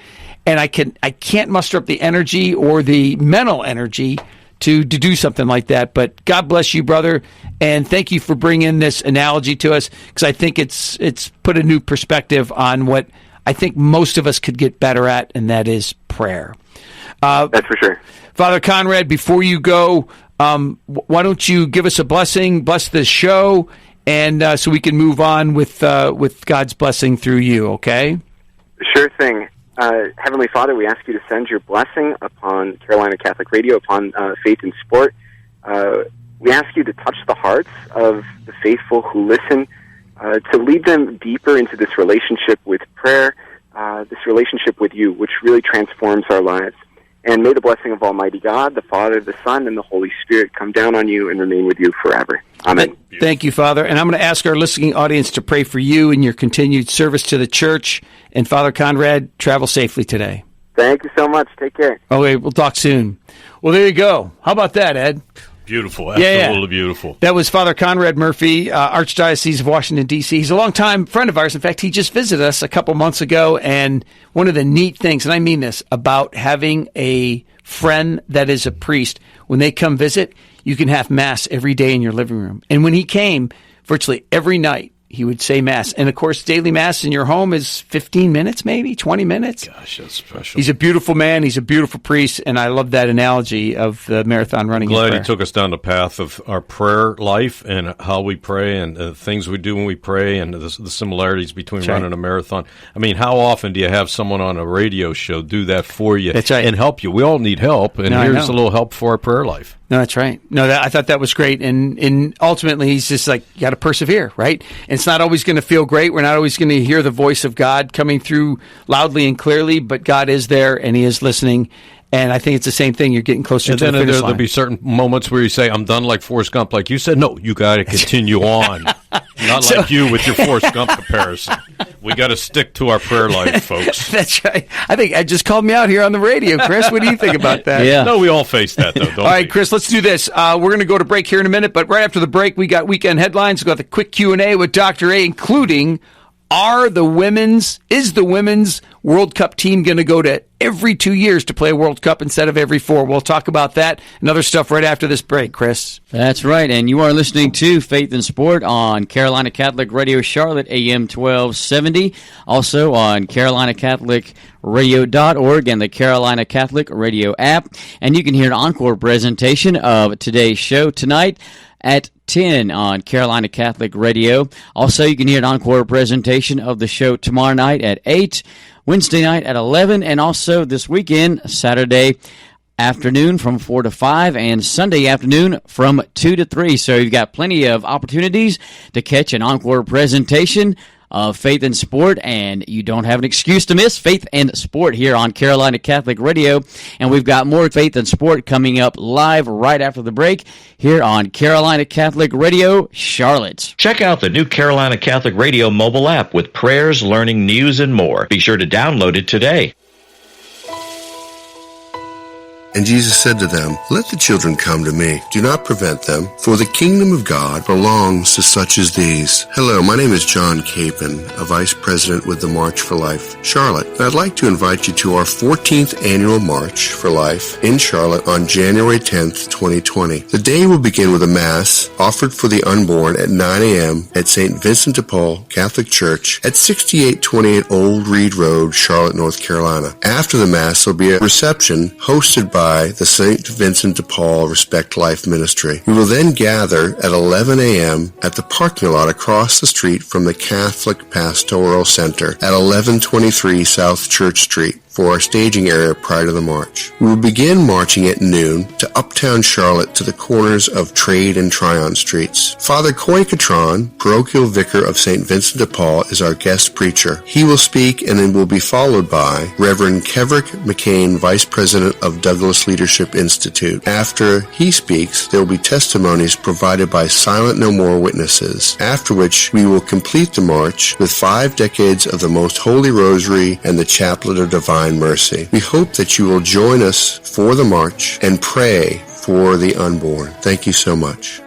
and I can't muster up the energy or the mental energy to do something like that. But God bless you, brother, and thank you for bringing this analogy to us because I think it's put a new perspective on what I think most of us could get better at, and that is prayer. That's for sure. Father Conrad, before you go, why don't you give us a blessing, bless this show, and so we can move on with God's blessing through you, okay? Sure thing. Heavenly Father, we ask you to send your blessing upon Carolina Catholic Radio, upon Faith in Sport. We ask you to touch the hearts of the faithful who listen, to lead them deeper into this relationship with prayer, this relationship with you, which really transforms our lives. And may the blessing of Almighty God, the Father, the Son, and the Holy Spirit come down on you and remain with you forever. Amen. Thank you, Father. And I'm going to ask our listening audience to pray for you and your continued service to the church. And Father Conrad, travel safely today. Thank you so much. Take care. Okay, we'll talk soon. Well, there you go. How about that, Ed? Beautiful. Absolutely beautiful. That was Father Conrad Murphy, Archdiocese of Washington, D.C. He's a longtime friend of ours. In fact, he just visited us a couple months ago. And one of the neat things, and I mean this, about having a friend that is a priest, when they come visit, you can have Mass every day in your living room. And when he came, virtually every night, he would say Mass. And, of course, daily Mass in your home is 15 minutes, maybe 20 minutes. Gosh, that's special. He's a beautiful man. He's a beautiful priest, and I love that analogy of the marathon running. Glad he took us down the path of our prayer life and how we pray and the things we do when we pray and the similarities between running a marathon. I mean, how often do you have someone on a radio show do that for you and help you? We all need help, and here's a little help for our prayer life. No, that's right. No, I thought that was great. And ultimately, he's just like, you got to persevere, right? And it's not always going to feel great. We're not always going to hear the voice of God coming through loudly and clearly, but God is there and he is listening. And I think it's the same thing. You're getting closer to the finish line. There'll be certain moments where you say, I'm done like Forrest Gump. Like you said, no, you got to continue on. Not like you with your Forrest Gump comparison. We got to stick to our prayer life, folks. That's right. I think Ed just called me out here on the radio. Chris, what do you think about that? Yeah. No, we all face that, though, don't we? All right, Chris, let's do this. We're going to go to break here in a minute, but right after the break, we got weekend headlines. We've got the quick Q&A with Dr. A, including is the women's World Cup team going to go to every 2 years to play a World Cup instead of every 4? We'll talk about that and other stuff right after this break, Chris. That's right, and you are listening to Faith and Sport on Carolina Catholic Radio Charlotte, AM 1270, also on CarolinaCatholicRadio.org and the Carolina Catholic Radio app. And you can hear an encore presentation of today's show tonight at 10 on Carolina Catholic Radio. Also, you can hear an encore presentation of the show tomorrow night at 8, Wednesday night at 11, and also this weekend, Saturday afternoon from 4 to 5, and Sunday afternoon from 2 to 3. So you've got plenty of opportunities to catch an encore presentation of Faith and Sport, and you don't have an excuse to miss Faith and Sport here on Carolina Catholic Radio. And we've got more Faith and Sport coming up live right after the break here on Carolina Catholic Radio Charlotte. Check out the new Carolina Catholic Radio mobile app with prayers, learning, news, and more. Be sure to download it today. And Jesus said to them, "Let the children come to me. Do not prevent them, for the kingdom of God belongs to such as these." Hello, my name is John Capon, a Vice President with the March for Life Charlotte. And I'd like to invite you to our 14th annual March for Life in Charlotte on January 10th, 2020. The day will begin with a Mass offered for the unborn at 9 a.m. at St. Vincent de Paul Catholic Church at 6828 Old Reed Road, Charlotte, North Carolina. After the Mass, there'll be a reception hosted by the St. Vincent de Paul Respect Life Ministry. We will then gather at 11 a.m. at the parking lot across the street from the Catholic Pastoral Center at 1123 South Church Street for our staging area prior to the march. We will begin marching at noon to uptown Charlotte to the corners of Trade and Tryon Streets. Father Coy Catron, parochial vicar of St. Vincent de Paul, is our guest preacher. He will speak and then will be followed by Reverend Kevrick McCain, Vice President of Douglas Leadership Institute. After he speaks, there will be testimonies provided by Silent No More witnesses, after which we will complete the march with 5 decades of the Most Holy Rosary and the Chaplet of Divine Mercy. We hope that you will join us for the march and pray for the unborn. Thank you so much.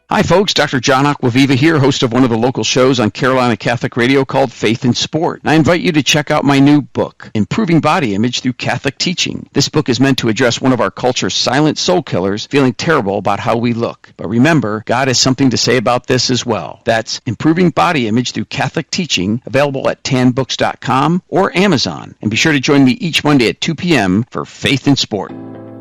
Hi folks, Dr. John Acquaviva here, host of one of the local shows on Carolina Catholic Radio called Faith and Sport. I invite you to check out my new book, Improving Body Image Through Catholic Teaching. This book is meant to address one of our culture's silent soul killers, feeling terrible about how we look. But remember, God has something to say about this as well. That's Improving Body Image Through Catholic Teaching, available at tanbooks.com or Amazon. And be sure to join me each Monday at 2 p.m. for Faith and Sport.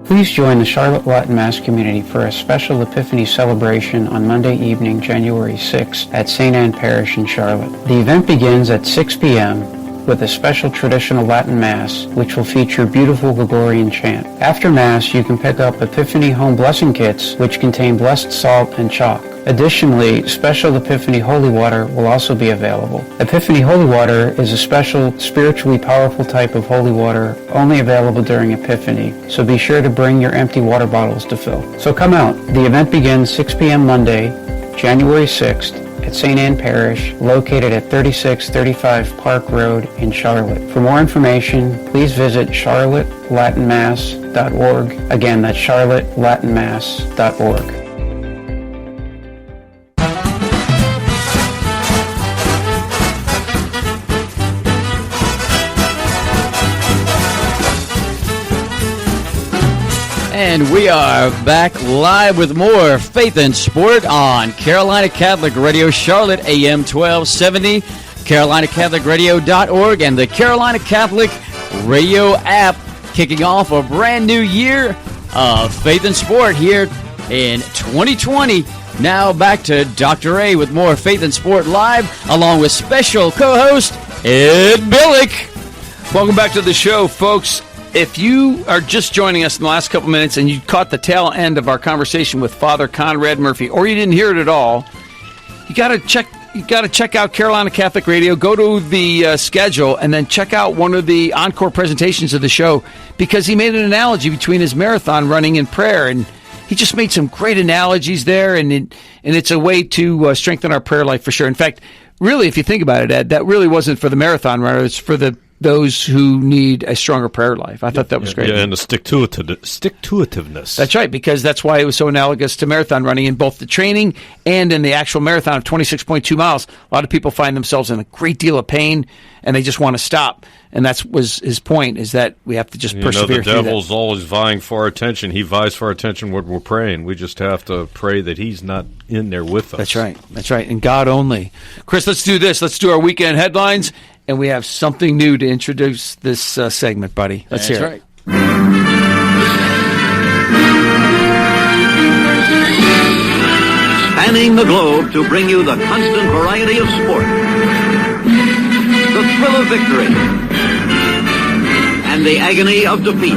Please join the Charlotte Latin Mass community for a special Epiphany celebration on Monday evening, January 6th at St. Anne Parish in Charlotte. The event begins at 6 p.m. with a special traditional Latin Mass, which will feature beautiful Gregorian chant. After Mass, you can pick up Epiphany home blessing kits, which contain blessed salt and chalk. Additionally, special Epiphany holy water will also be available. Epiphany holy water is a special, spiritually powerful type of holy water only available during Epiphany, so be sure to bring your empty water bottles to fill. So come out. The event begins 6 p.m. Monday, January 6th, at St. Anne Parish, located at 3635 Park Road in Charlotte. For more information, please visit charlottelatinmass.org. Again, that's charlottelatinmass.org. And we are back live with more Faith and Sport on Carolina Catholic Radio Charlotte, AM 1270, CarolinaCatholicRadio.org, and the Carolina Catholic Radio app, kicking off a brand new year of Faith and Sport here in 2020. Now back to Dr. A with more Faith and Sport Live, along with special co-host Ed Billick. Welcome back to the show, folks. If you are just joining us in the last couple minutes and you caught the tail end of our conversation with Father Conrad Murphy, or you didn't hear it at all, you got to check out Carolina Catholic Radio. Go to the schedule and then check out one of the encore presentations of the show, because he made an analogy between his marathon running and prayer, and he just made some great analogies there, and it's a way to strengthen our prayer life for sure. In fact, really, if you think about it, Ed, that really wasn't for the marathon runner; it's for those who need a stronger prayer life. I thought that was great. Yeah, and the stick-to-itiveness. That's right, because that's why it was so analogous to marathon running in both the training and in the actual marathon of 26.2 miles. A lot of people find themselves in a great deal of pain, and they just want to stop. And that was his point, is that we have to just persevere through that. The devil's always vying for our attention. He vies for our attention when we're praying. We just have to pray that he's not in there with us. That's right. That's right. And God only. Chris, let's do this. Let's do our weekend headlines. And we have something new to introduce this segment, buddy. Let's hear it. Spanning the globe to bring you the constant variety of sport, the thrill of victory, and the agony of defeat.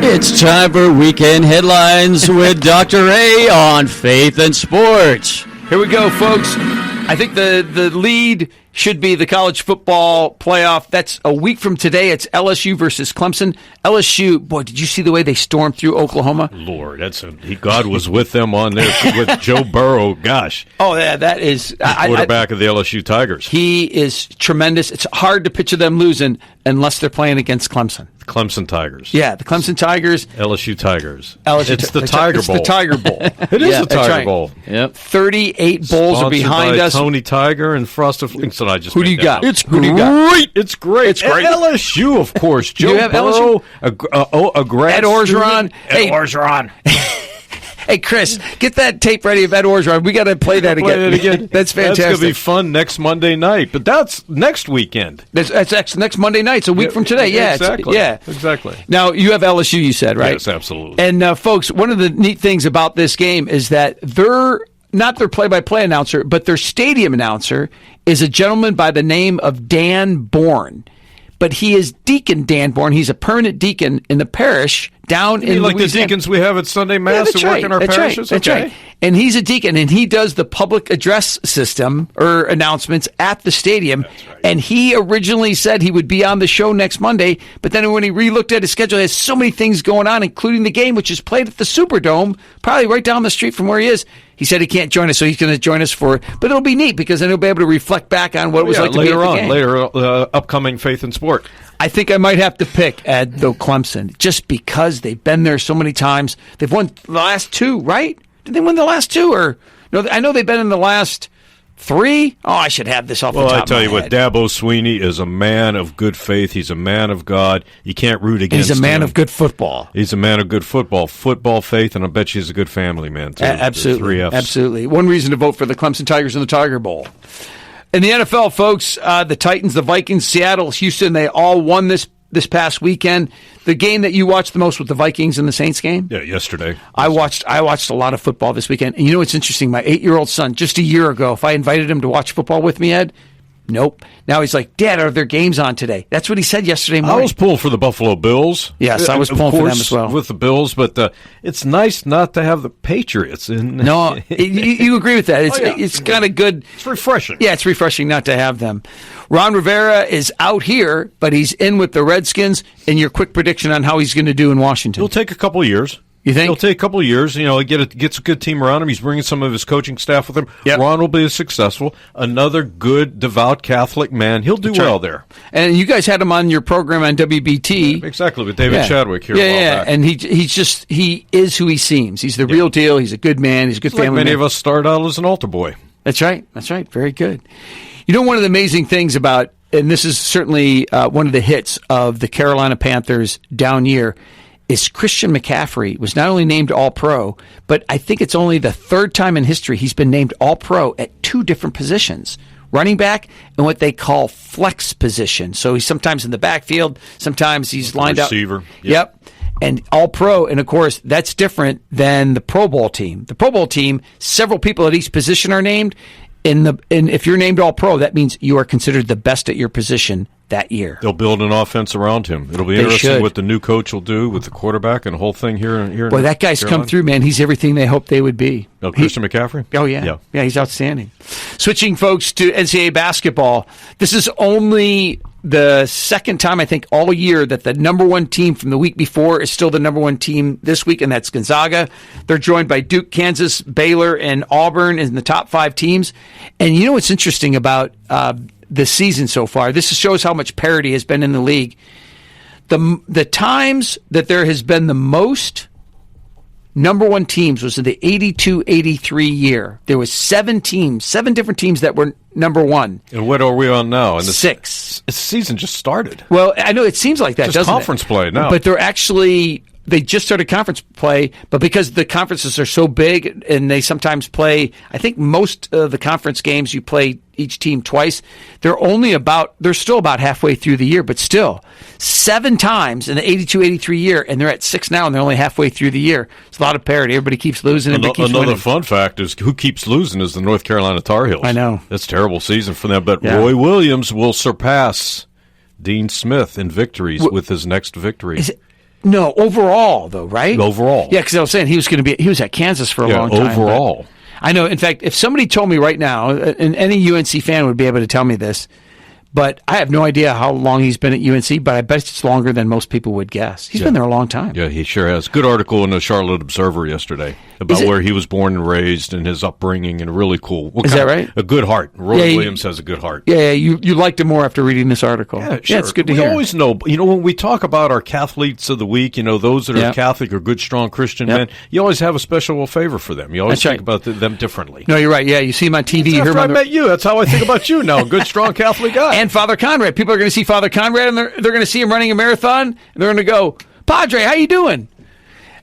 It's time for Weekend Headlines with Dr. A on Faith and Sports. Here we go, folks. I think the lead should be the college football playoff. That's a week from today. It's LSU versus Clemson. LSU, boy, did you see the way they stormed through Oklahoma? Lord, God was with them on there with Joe Burrow. Gosh. Oh, yeah, that is the quarterback of the LSU Tigers. He is tremendous. It's hard to picture them losing unless they're playing against Clemson. The Clemson Tigers. Yeah, the Clemson Tigers. LSU Tigers. It's the Tiger Bowl. It's the Tiger Bowl. It is the Tiger Bowl. Yep. 38 bowls are behind us. Tony Tiger and Frosted Flakes. Who do you got? It's great. It's great. LSU, of course. Joe Burrow, a grad Ed Orgeron. Ed Orgeron. Hey, Chris, get that tape ready of Ed Orgeron. We got to play that again. That's fantastic. That's going to be fun next Monday night, but that's next weekend. That's next Monday night. It's a week from today. Yeah, exactly. Exactly. Now, you have LSU, you said, right? Yes, absolutely. And, folks, one of the neat things about this game is that not their play-by-play announcer, but their stadium announcer is a gentleman by the name of Dan Bourne. But he is Deacon Dan Bourne. He's a permanent deacon in the parish down in like Louisiana. The deacons we have at Sunday Mass who work in our parishes? That's right. And he's a deacon, and he does the public address system or announcements at the stadium. That's right. And he originally said he would be on the show next Monday, but then when he re-looked at his schedule, he has so many things going on, including the game, which is played at the Superdome, probably right down the street from where he is. He said he can't join us, so he's going to join us but it'll be neat because then he'll be able to reflect back on what it was like to be at the game. Later, upcoming Faith and Sport. I think I might have to pick, Ed, though, Clemson, just because they've been there so many times. They've won the last two, right? Did they win the last two? Or no? I know they've been in the last three. Oh, I should have this off the top of my head. Well, I tell you what, Dabo Sweeney is a man of good faith. He's a man of God. You can't root against him. He's a man of good football. He's a man of good football, faith, and I bet you he's a good family man, too. Absolutely. The 3 Fs. Absolutely. One reason to vote for the Clemson Tigers in the Tiger Bowl. In the NFL, folks, the Titans, the Vikings, Seattle, Houston, they all won this past weekend. The game that you watched the most was the Vikings and the Saints game? Yeah, yesterday. I watched a lot of football this weekend. And you know what's interesting? My 8-year-old son, just a year ago, if I invited him to watch football with me, Ed, nope. Now he's like, Dad, are there games on today? That's what he said yesterday morning. I was pulling for the Buffalo Bills. Yes, I was pulling for them as well. With the Bills, but it's nice not to have the Patriots in. No, you agree with that. It's kind of good. It's refreshing. Yeah, it's refreshing not to have them. Ron Rivera is out here, but he's in with the Redskins. And your quick prediction on how he's going to do in Washington? It'll take a couple of years. You think? It'll take a couple of years. He gets a good team around him. He's bringing some of his coaching staff with him. Yep. Ron will be successful. Another good, devout Catholic man. He'll do well there. And you guys had him on your program on WBT. Exactly, with David Chadwick here a while back. And he is who he seems. He's the real deal. He's a good man. He's a good family man. Many of us started out as an altar boy. That's right. Very good. You know, one of the amazing things about, and this is certainly one of the hits of the Carolina Panthers' down year, is Christian McCaffrey was not only named All-Pro, but I think it's only the third time in history he's been named All-Pro at two different positions, running back and what they call flex position. So he's sometimes in the backfield, sometimes he's lined up. Receiver. Yep. And All-Pro, and of course, that's different than the Pro Bowl team. The Pro Bowl team, several people at each position are named. And if you're named All-Pro, that means you are considered the best at your position that year. They'll build an offense around him. It'll be interesting what the new coach will do with the quarterback and the whole thing here. Boy, that guy's come through, man. He's everything they hoped they would be. Oh, Christian McCaffrey? Oh, yeah. Yeah, he's outstanding. Switching, folks, to NCAA basketball. This is only the second time, I think, all year that the number one team from the week before is still the number one team this week, and that's Gonzaga. They're joined by Duke, Kansas, Baylor, and Auburn in the top 5 teams. And you know what's interesting about this season so far? This shows how much parity has been in the league. The times that there has been the most number one teams was in the 82-83 year. There was 7 different teams that were number one. And what are we on now? 6. The season just started. Well, I know it seems like that, doesn't it? Conference play now. But they just started conference play, but because the conferences are so big and they sometimes play, I think most of the conference games you play each team twice, they're still about halfway through the year, but still 7 times in the 82-83 year, and they're at 6 now, and they're only halfway through the year. It's a lot of parity. Everybody keeps losing. Another fun fact is who keeps losing is the North Carolina Tar Heels. I know. That's a terrible season for them, but yeah. Roy Williams will surpass Dean Smith in victories with his next victory. No, overall, though, right? Overall. Yeah, because I was saying he was at Kansas for a long time. Overall. I know. In fact, if somebody told me right now, and any UNC fan would be able to tell me this, but I have no idea how long he's been at UNC, but I bet it's longer than most people would guess. He's been there a long time. Yeah, he sure has. Good article in the Charlotte Observer yesterday about where he was born and raised and his upbringing, and really cool. Is that right? A good heart. Roy Williams has a good heart. Yeah, you liked him more after reading this article. Yeah, sure. Yeah, it's good to hear. We always know, when we talk about our Catholics of the week, those that are Catholic or good, strong Christian men, you always have a special favor for them. You always think about them differently. No, you're right. Yeah, you see him on TV. After I met you, that's how I think about you now. Good, strong Catholic guy. And Father Conrad. People are going to see Father Conrad, and they're going to see him running a marathon, and they're going to go, Padre, how you doing?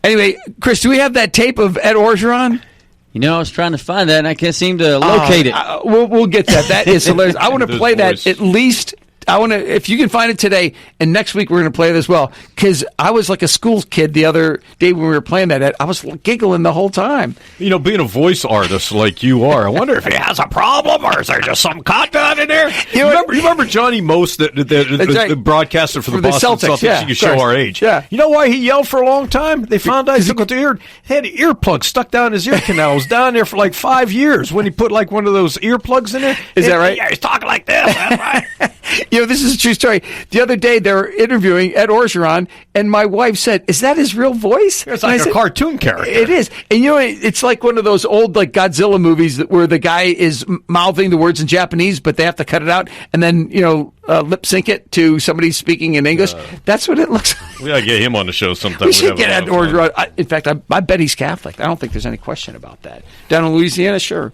Anyway, Chris, do we have that tape of Ed Orgeron? I was trying to find that, and I can't seem to locate it. We'll get that. That is hilarious. I want to play that at least. I want to, if you can find it today, and next week we're going to play it as well, because I was like a school kid the other day when we were playing that. I was giggling the whole time. Being a voice artist like you are, I wonder if he has a problem, or is there just some content in there? You remember Johnny Most that broadcasted for the Boston Celtics? Yeah, you can show our age. Yeah. You know why he yelled for a long time? They found out he had earplugs stuck down his ear canal. It was down there for like 5 years when he put like one of those earplugs in there. Is that right? Yeah, he's talking like this. That's right. This is a true story. The other day, they were interviewing Ed Orgeron, and my wife said, "Is that his real voice?" It's like a cartoon character. It is. And it's like one of those old Godzilla movies where the guy is mouthing the words in Japanese, but they have to cut it out and then, lip sync it to somebody speaking in English. That's what it looks like. We got to get him on the show sometime. We should get Ed Orgeron. In fact, I bet he's Catholic. I don't think there's any question about that. Down in Louisiana, sure.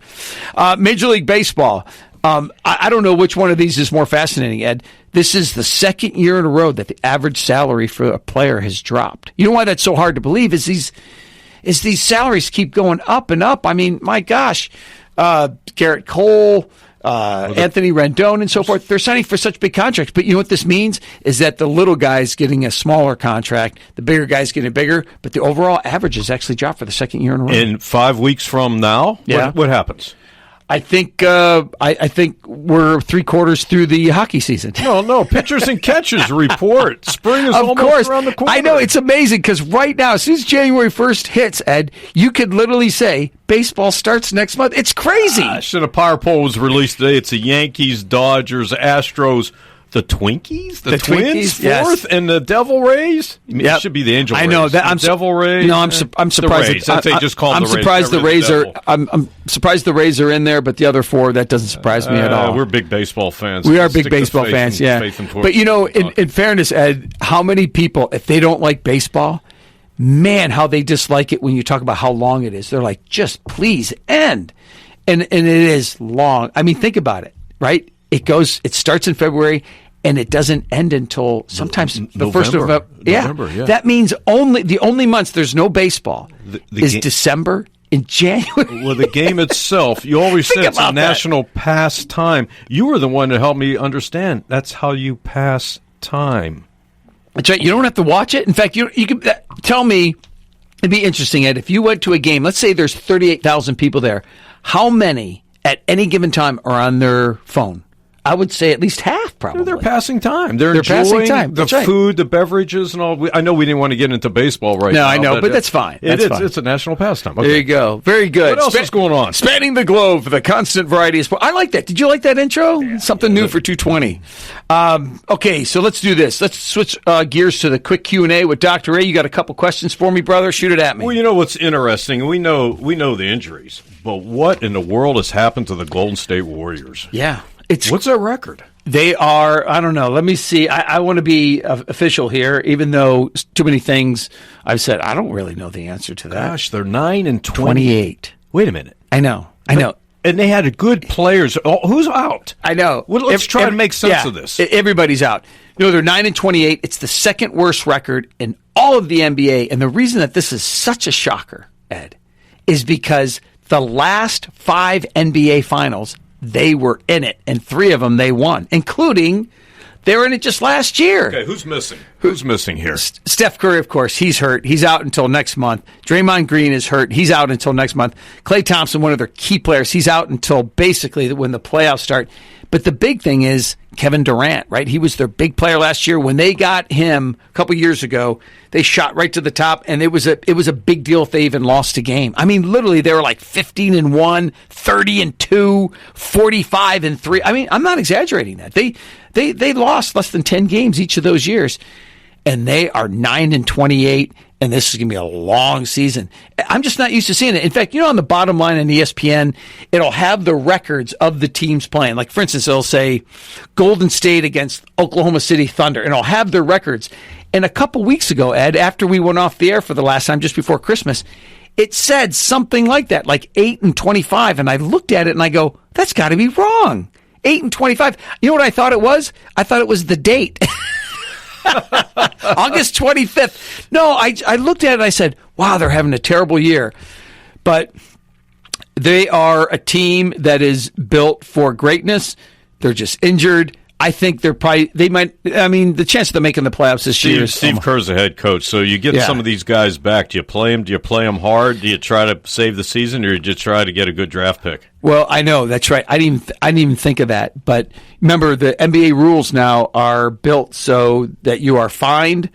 Major League Baseball. I don't know which one of these is more fascinating, Ed. This is the second year in a row that the average salary for a player has dropped. You know why that's so hard to believe is these salaries keep going up and up. I mean, my gosh, Garrett Cole, Anthony Rendon, and so forth, they're signing for such big contracts. But you know what this means is that the little guy's getting a smaller contract, the bigger guy's getting bigger, but the overall average has actually dropped for the second year in a row. In 5 weeks from now, what happens? I think I think we're 3/4 through the hockey season. No, pitchers and catchers report. Spring is almost around the corner. I know, it's amazing because right now, as soon as January 1st hits, Ed, you could literally say baseball starts next month. It's crazy. A power poll was released today. It's the Yankees, Dodgers, Astros, the Twinkies, the Twins, fourth, and the Devil Rays. It should be the Angel Rays. I know that. Devil Rays. No, I'm surprised. The Rays. They just call them the Rays. I'm surprised the Rays are. I'm surprised the Rays are in there, but the other 4, that doesn't surprise me at all. We're big baseball fans. We are big baseball fans. Yeah, but in fairness, Ed, how many people, if they don't like baseball, man, how they dislike it when you talk about how long it is. They're like, just please end, and it is long. I mean, think about it, right? It starts in February, and it doesn't end until sometimes the November. 1st of November. Yeah. That means the only months there's no baseball is December and January. Well, the game itself, you always say it's a national pastime. You were the one to help me understand. That's how you pass time. That's right. You don't have to watch it. In fact, you can tell me. It'd be interesting, Ed, if you went to a game. Let's say there's 38,000 people there. How many at any given time are on their phone? I would say at least half, probably. They're passing time. They're enjoying passing time. The food, the beverages, and all. I know we didn't want to get into baseball now. No, I know, but that's fine. It's a national pastime. Okay. There you go. Very good. What else is going on? Spanning the globe for the constant variety of sport. I like that. Did you like that intro? Something new for 220. Okay, so let's do this. Let's switch gears to the quick Q&A with Dr. A. You got a couple questions for me, brother? Shoot it at me. Well, you know what's interesting? We know the injuries, but what in the world has happened to the Golden State Warriors? Yeah. What's their record? They are, I don't know. Let me see. I want to be official here, even though too many things I've said. I don't really know the answer to that. Gosh, they're 9-28. 28. Wait a minute. I know. And they had good players. Oh, who's out? I know. Well, let's try to make sense of this. Everybody's out. They're 9-28. It's the second worst record in all of the NBA. And the reason that this is such a shocker, Ed, is because the last 5 NBA finals, they were in it, and 3 of them they won, including they were in it just last year. Okay, who's missing? Who's missing here? Steph Curry, of course, he's hurt. He's out until next month. Draymond Green is hurt. He's out until next month. Klay Thompson, one of their key players, he's out until basically when the playoffs start. But the big thing is Kevin Durant, right? He was their big player last year. When they got him a couple years ago, they shot right to the top, and it was a big deal if they even lost a game. I mean, literally, they were like 15-1, 30-2, 45-3. I mean, I'm not exaggerating that. They lost less than 10 games each of those years, and they are 9-28. And this is going to be a long season. I'm just not used to seeing it. In fact, on the bottom line on ESPN, it'll have the records of the teams playing. Like, for instance, it'll say Golden State against Oklahoma City Thunder, and it'll have their records. And a couple weeks ago, Ed, after we went off the air for the last time, just before Christmas, it said something like that, like 8-25. And I looked at it and I go, that's got to be wrong. 8-25. You know what I thought it was? I thought it was the date. August 25th. No, I looked at it and I said, wow, they're having a terrible year. But they are a team that is built for greatness. They're just injured. I think the chance of them making the playoffs this year is... Steve Kerr's the head coach, so you get some of these guys back. Do you play them? Do you play them hard? Do you try to save the season, or do you try to get a good draft pick? Well, I know, that's right. I didn't even think of that. But remember, the NBA rules now are built so that you are fined,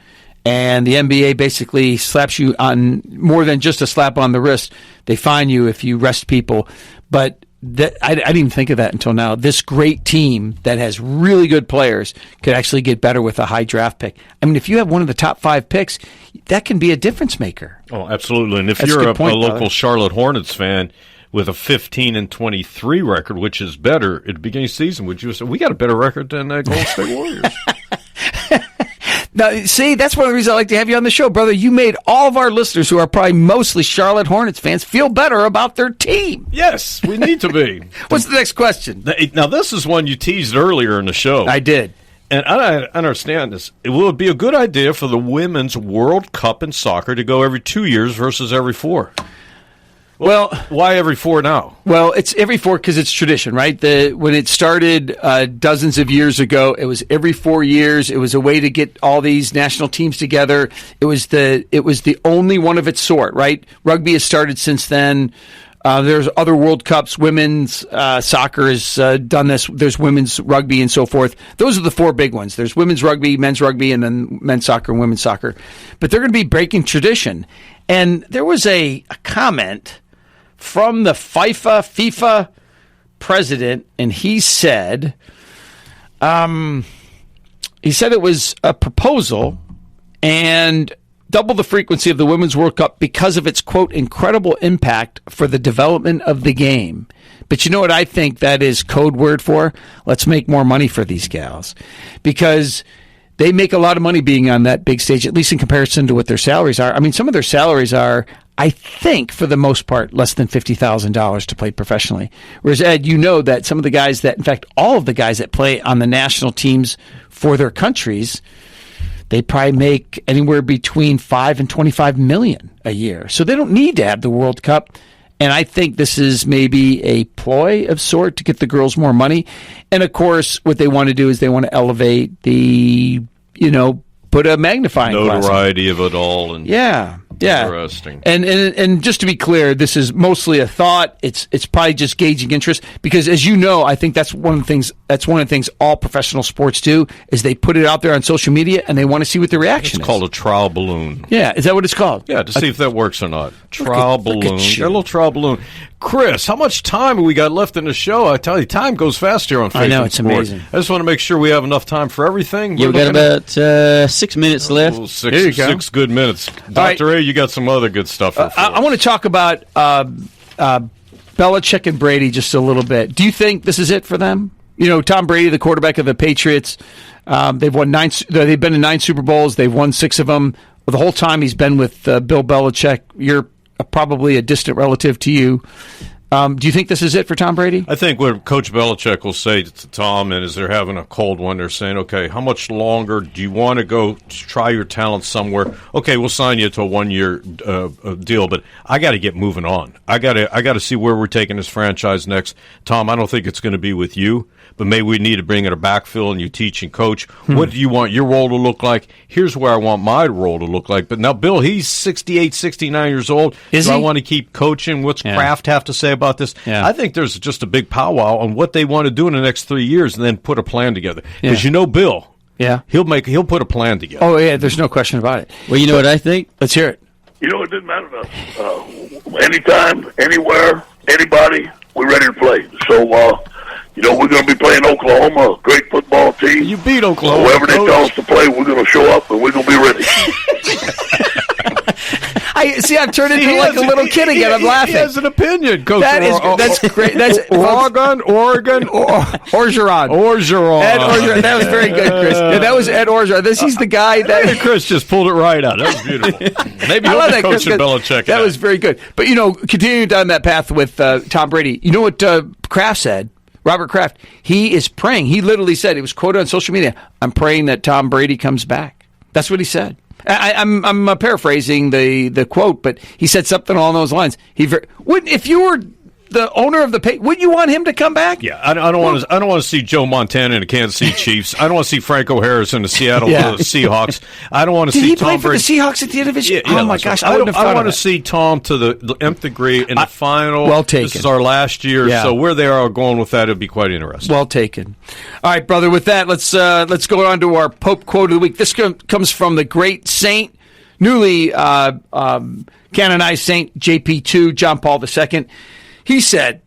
and the NBA basically slaps you on more than just a slap on the wrist. They fine you if you rest people. But I didn't even think of that until now. This great team that has really good players could actually get better with a high draft pick. I mean, if you have one of the top 5 picks, that can be a difference maker. Oh, absolutely. And if you're a local Charlotte Hornets fan with a 15-23 record, which is better at the beginning of the season, would you say, we got a better record than Golden State Warriors? Now, see, that's one of the reasons I like to have you on the show, brother. You made all of our listeners, who are probably mostly Charlotte Hornets fans, feel better about their team. Yes, we need to be. What's the next question? Now, this is one you teased earlier in the show. I did. And I understand this. Will it be a good idea for the Women's World Cup in soccer to go every 2 years versus every 4? Well, why every 4 now? Well, it's every 4 because it's tradition, right? When it started dozens of years ago, it was every 4 years. It was a way to get all these national teams together. It was the only one of its sort, right? Rugby has started since then. There's other World Cups. Women's soccer has done this. There's women's rugby and so forth. Those are the 4 big ones. There's women's rugby, men's rugby, and then men's soccer and women's soccer. But they're going to be breaking tradition. And there was a comment from the FIFA president, and he said it was a proposal and double the frequency of the Women's World Cup because of its, quote, incredible impact for the development of the game. But you know what I think that is code word for? Let's make more money for these gals. Because they make a lot of money being on that big stage, at least in comparison to what their salaries are. I mean, some of their salaries are, I think, for the most part, less than $50,000 to play professionally. Whereas, Ed, you know that some of the guys that, in fact, all of the guys that play on the national teams for their countries, they probably make anywhere between $5 and $25 million a year. So they don't need to have the World Cup. And I think this is maybe a ploy of sort to get the girls more money. And, of course, what they want to do is they want to elevate the, put a magnifying glass. Notoriety of it all. And yeah. Interesting. And just to be clear, this is mostly a thought. It's probably just gauging interest because, as you know, I think that's one of the things all professional sports do is they put it out there on social media and they want to see what the reaction is. It's called a trial balloon. Yeah, is that what it's called? Yeah, to see if that works or not. Trial balloon. Look at you. A little trial balloon. Chris, how much time have we got left in the show? I tell you, time goes fast here on Facebook. I know, it's amazing. I just want to make sure we have enough time for everything. Yeah, we've got about 6 minutes left. Oh, six good minutes. Dr. A, you got some other good stuff. I want to talk about Belichick and Brady just a little bit. Do you think this is it for them? Tom Brady, the quarterback of the Patriots, they've won 9. They've been in 9 Super Bowls. They've won 6 of them. The whole time he's been with Bill Belichick. You're probably a distant relative to you. Do you think this is it for Tom Brady? I think what Coach Belichick will say to Tom, and as they're having a cold one, they're saying, okay, how much longer do you want to go try your talent somewhere? Okay, we'll sign you to a 1-year deal, but I got to get moving on. I got to see where we're taking this franchise next. Tom, I don't think it's going to be with you, but maybe we need to bring in a backfill and you teach and coach. What do you want your role to look like? Here's where I want my role to look like. But now, Bill, he's 68, 69 years old. Is he? I want to keep coaching. What's Kraft have to say about this? Yeah. I think there's just a big powwow on what they want to do in the next 3 years and then put a plan together. Because Bill, he'll put a plan together. Oh, yeah, there's no question about it. Well, you know what I think? Let's hear it. It doesn't matter to us. Anytime, anywhere, anybody, we're ready to play. So, we're going to be playing Oklahoma, a great football team. You beat Oklahoma. Wherever they tell us to play, we're going to show up and we're going to be ready. I've turned into a little kid again. I'm laughing. He has an opinion, Coach. That's great. That's Oregon, Orgeron. Orgeron. That was very good, Chris. Yeah, that was Ed Orgeron. He's the guy that Chris just pulled it right out. That was beautiful. Maybe he'll be coaching Belichick. That was very good. But continuing down that path with Tom Brady, you know what Kraft said? Robert Kraft. He is praying. He literally said, it was quoted on social media, I'm praying that Tom Brady comes back. That's what he said. I'm paraphrasing the quote, but he said something along those lines. If you were the owner of the wouldn't you want him to come back? Yeah, I don't want to see Joe Montana in the Kansas City Chiefs. I don't want to see Franco Harris in the Seattle Seahawks. I don't want to see he Tom play for Brady. the Seahawks at the end of his year? Oh my gosh, I want to see Tom to the nth degree in the final. Well taken. This is our last year, so where they are going with that, it'd be quite interesting. Well taken. All right, brother. With that, let's go on to our Pope quote of the week. This comes from the great saint, newly canonized Saint JP2, John Paul II. He said,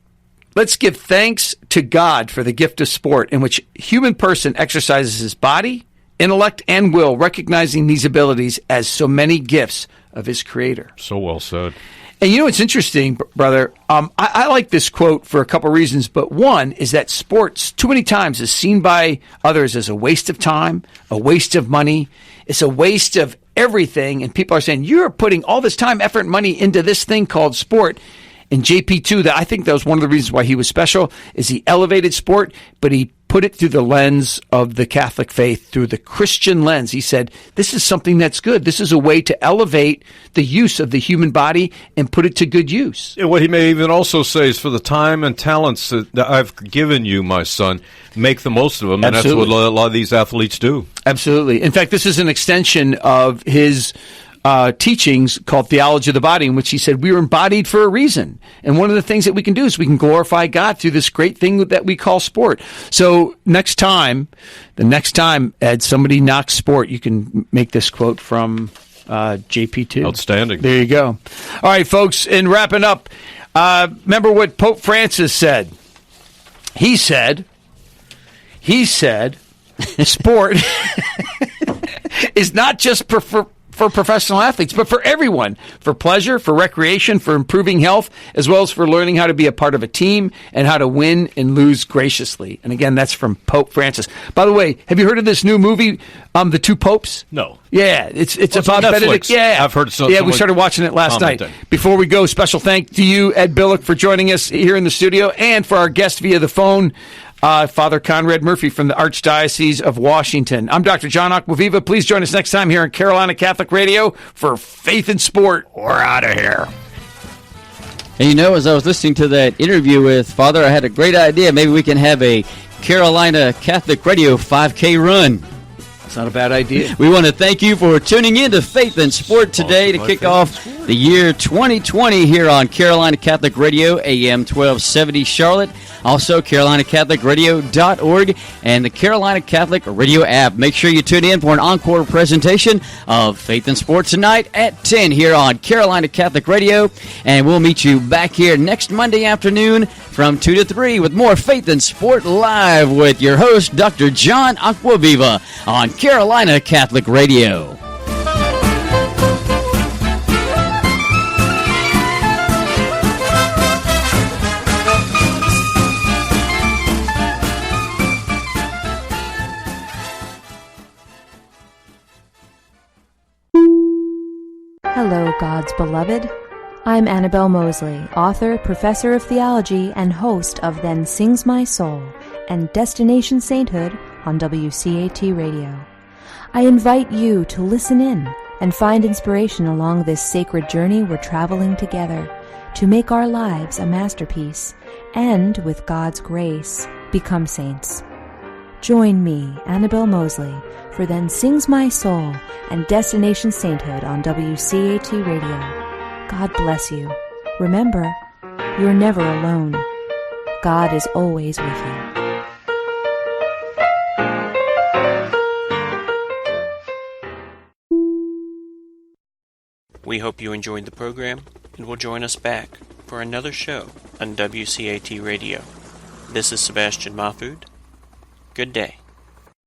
let's give thanks to God for the gift of sport in which a human person exercises his body, intellect, and will, recognizing these abilities as so many gifts of his Creator. So well said. And it's interesting, brother. I like this quote for a couple reasons, but one is that sports too many times is seen by others as a waste of time, a waste of money. It's a waste of everything, and people are saying, you're putting all this time, effort, and money into this thing called sport. And JP2, I think that was one of the reasons why he was special, is he elevated sport, but he put it through the lens of the Catholic faith, through the Christian lens. He said, this is something that's good. This is a way to elevate the use of the human body and put it to good use. And what he may even also say is, for the time and talents that I've given you, my son, make the most of them. And Absolutely. That's what a lot of these athletes do. Absolutely. In fact, this is an extension of his teachings called Theology of the Body, in which he said we were embodied for a reason. And one of the things that we can do is we can glorify God through this great thing that we call sport. So the next time, Ed, somebody knocks sport, you can make this quote from JP2. Outstanding. There you go. All right, folks, in wrapping up, remember what Pope Francis said. He said, sport is not just for professional athletes, but for everyone, for pleasure, for recreation, for improving health, as well as for learning how to be a part of a team and how to win and lose graciously. And again, that's from Pope Francis. By the way, have you heard of this new movie, The Two Popes? No. Yeah, it's about Benedict. Yeah, I've heard so. Yeah, we started watching it last night. Before we go, special thank to you, Ed Billick, for joining us here in the studio, and for our guest via the phone, Father Conrad Murphy from the Archdiocese of Washington. I'm Dr. John Acquaviva. Please join us next time here on Carolina Catholic Radio for Faith and Sport. We're out of here. And as I was listening to that interview with Father, I had a great idea. Maybe we can have a Carolina Catholic Radio 5K run. It's not a bad idea. We want to thank you for tuning in to Faith and Sport today to kick off the year 2020 here on Carolina Catholic Radio, AM 1270 Charlotte. Also, CarolinaCatholicRadio.org and the Carolina Catholic Radio app. Make sure you tune in for an encore presentation of Faith and Sport tonight at 10 here on Carolina Catholic Radio. And we'll meet you back here next Monday afternoon from 2 to 3 with more Faith and Sport live with your host, Dr. John Acquaviva on Carolina Catholic Radio. Hello, God's beloved. I'm Annabelle Mosley, author, professor of theology, and host of Then Sings My Soul and Destination Sainthood on WCAT Radio. I invite you to listen in and find inspiration along this sacred journey we're traveling together to make our lives a masterpiece and, with God's grace, become saints. Join me, Annabelle Mosley, for Then Sings My Soul and Destination Sainthood on WCAT Radio. God bless you. Remember, you're never alone. God is always with you. We hope you enjoyed the program and will join us back for another show on WCAT Radio. This is Sebastian Mahfood. Good day.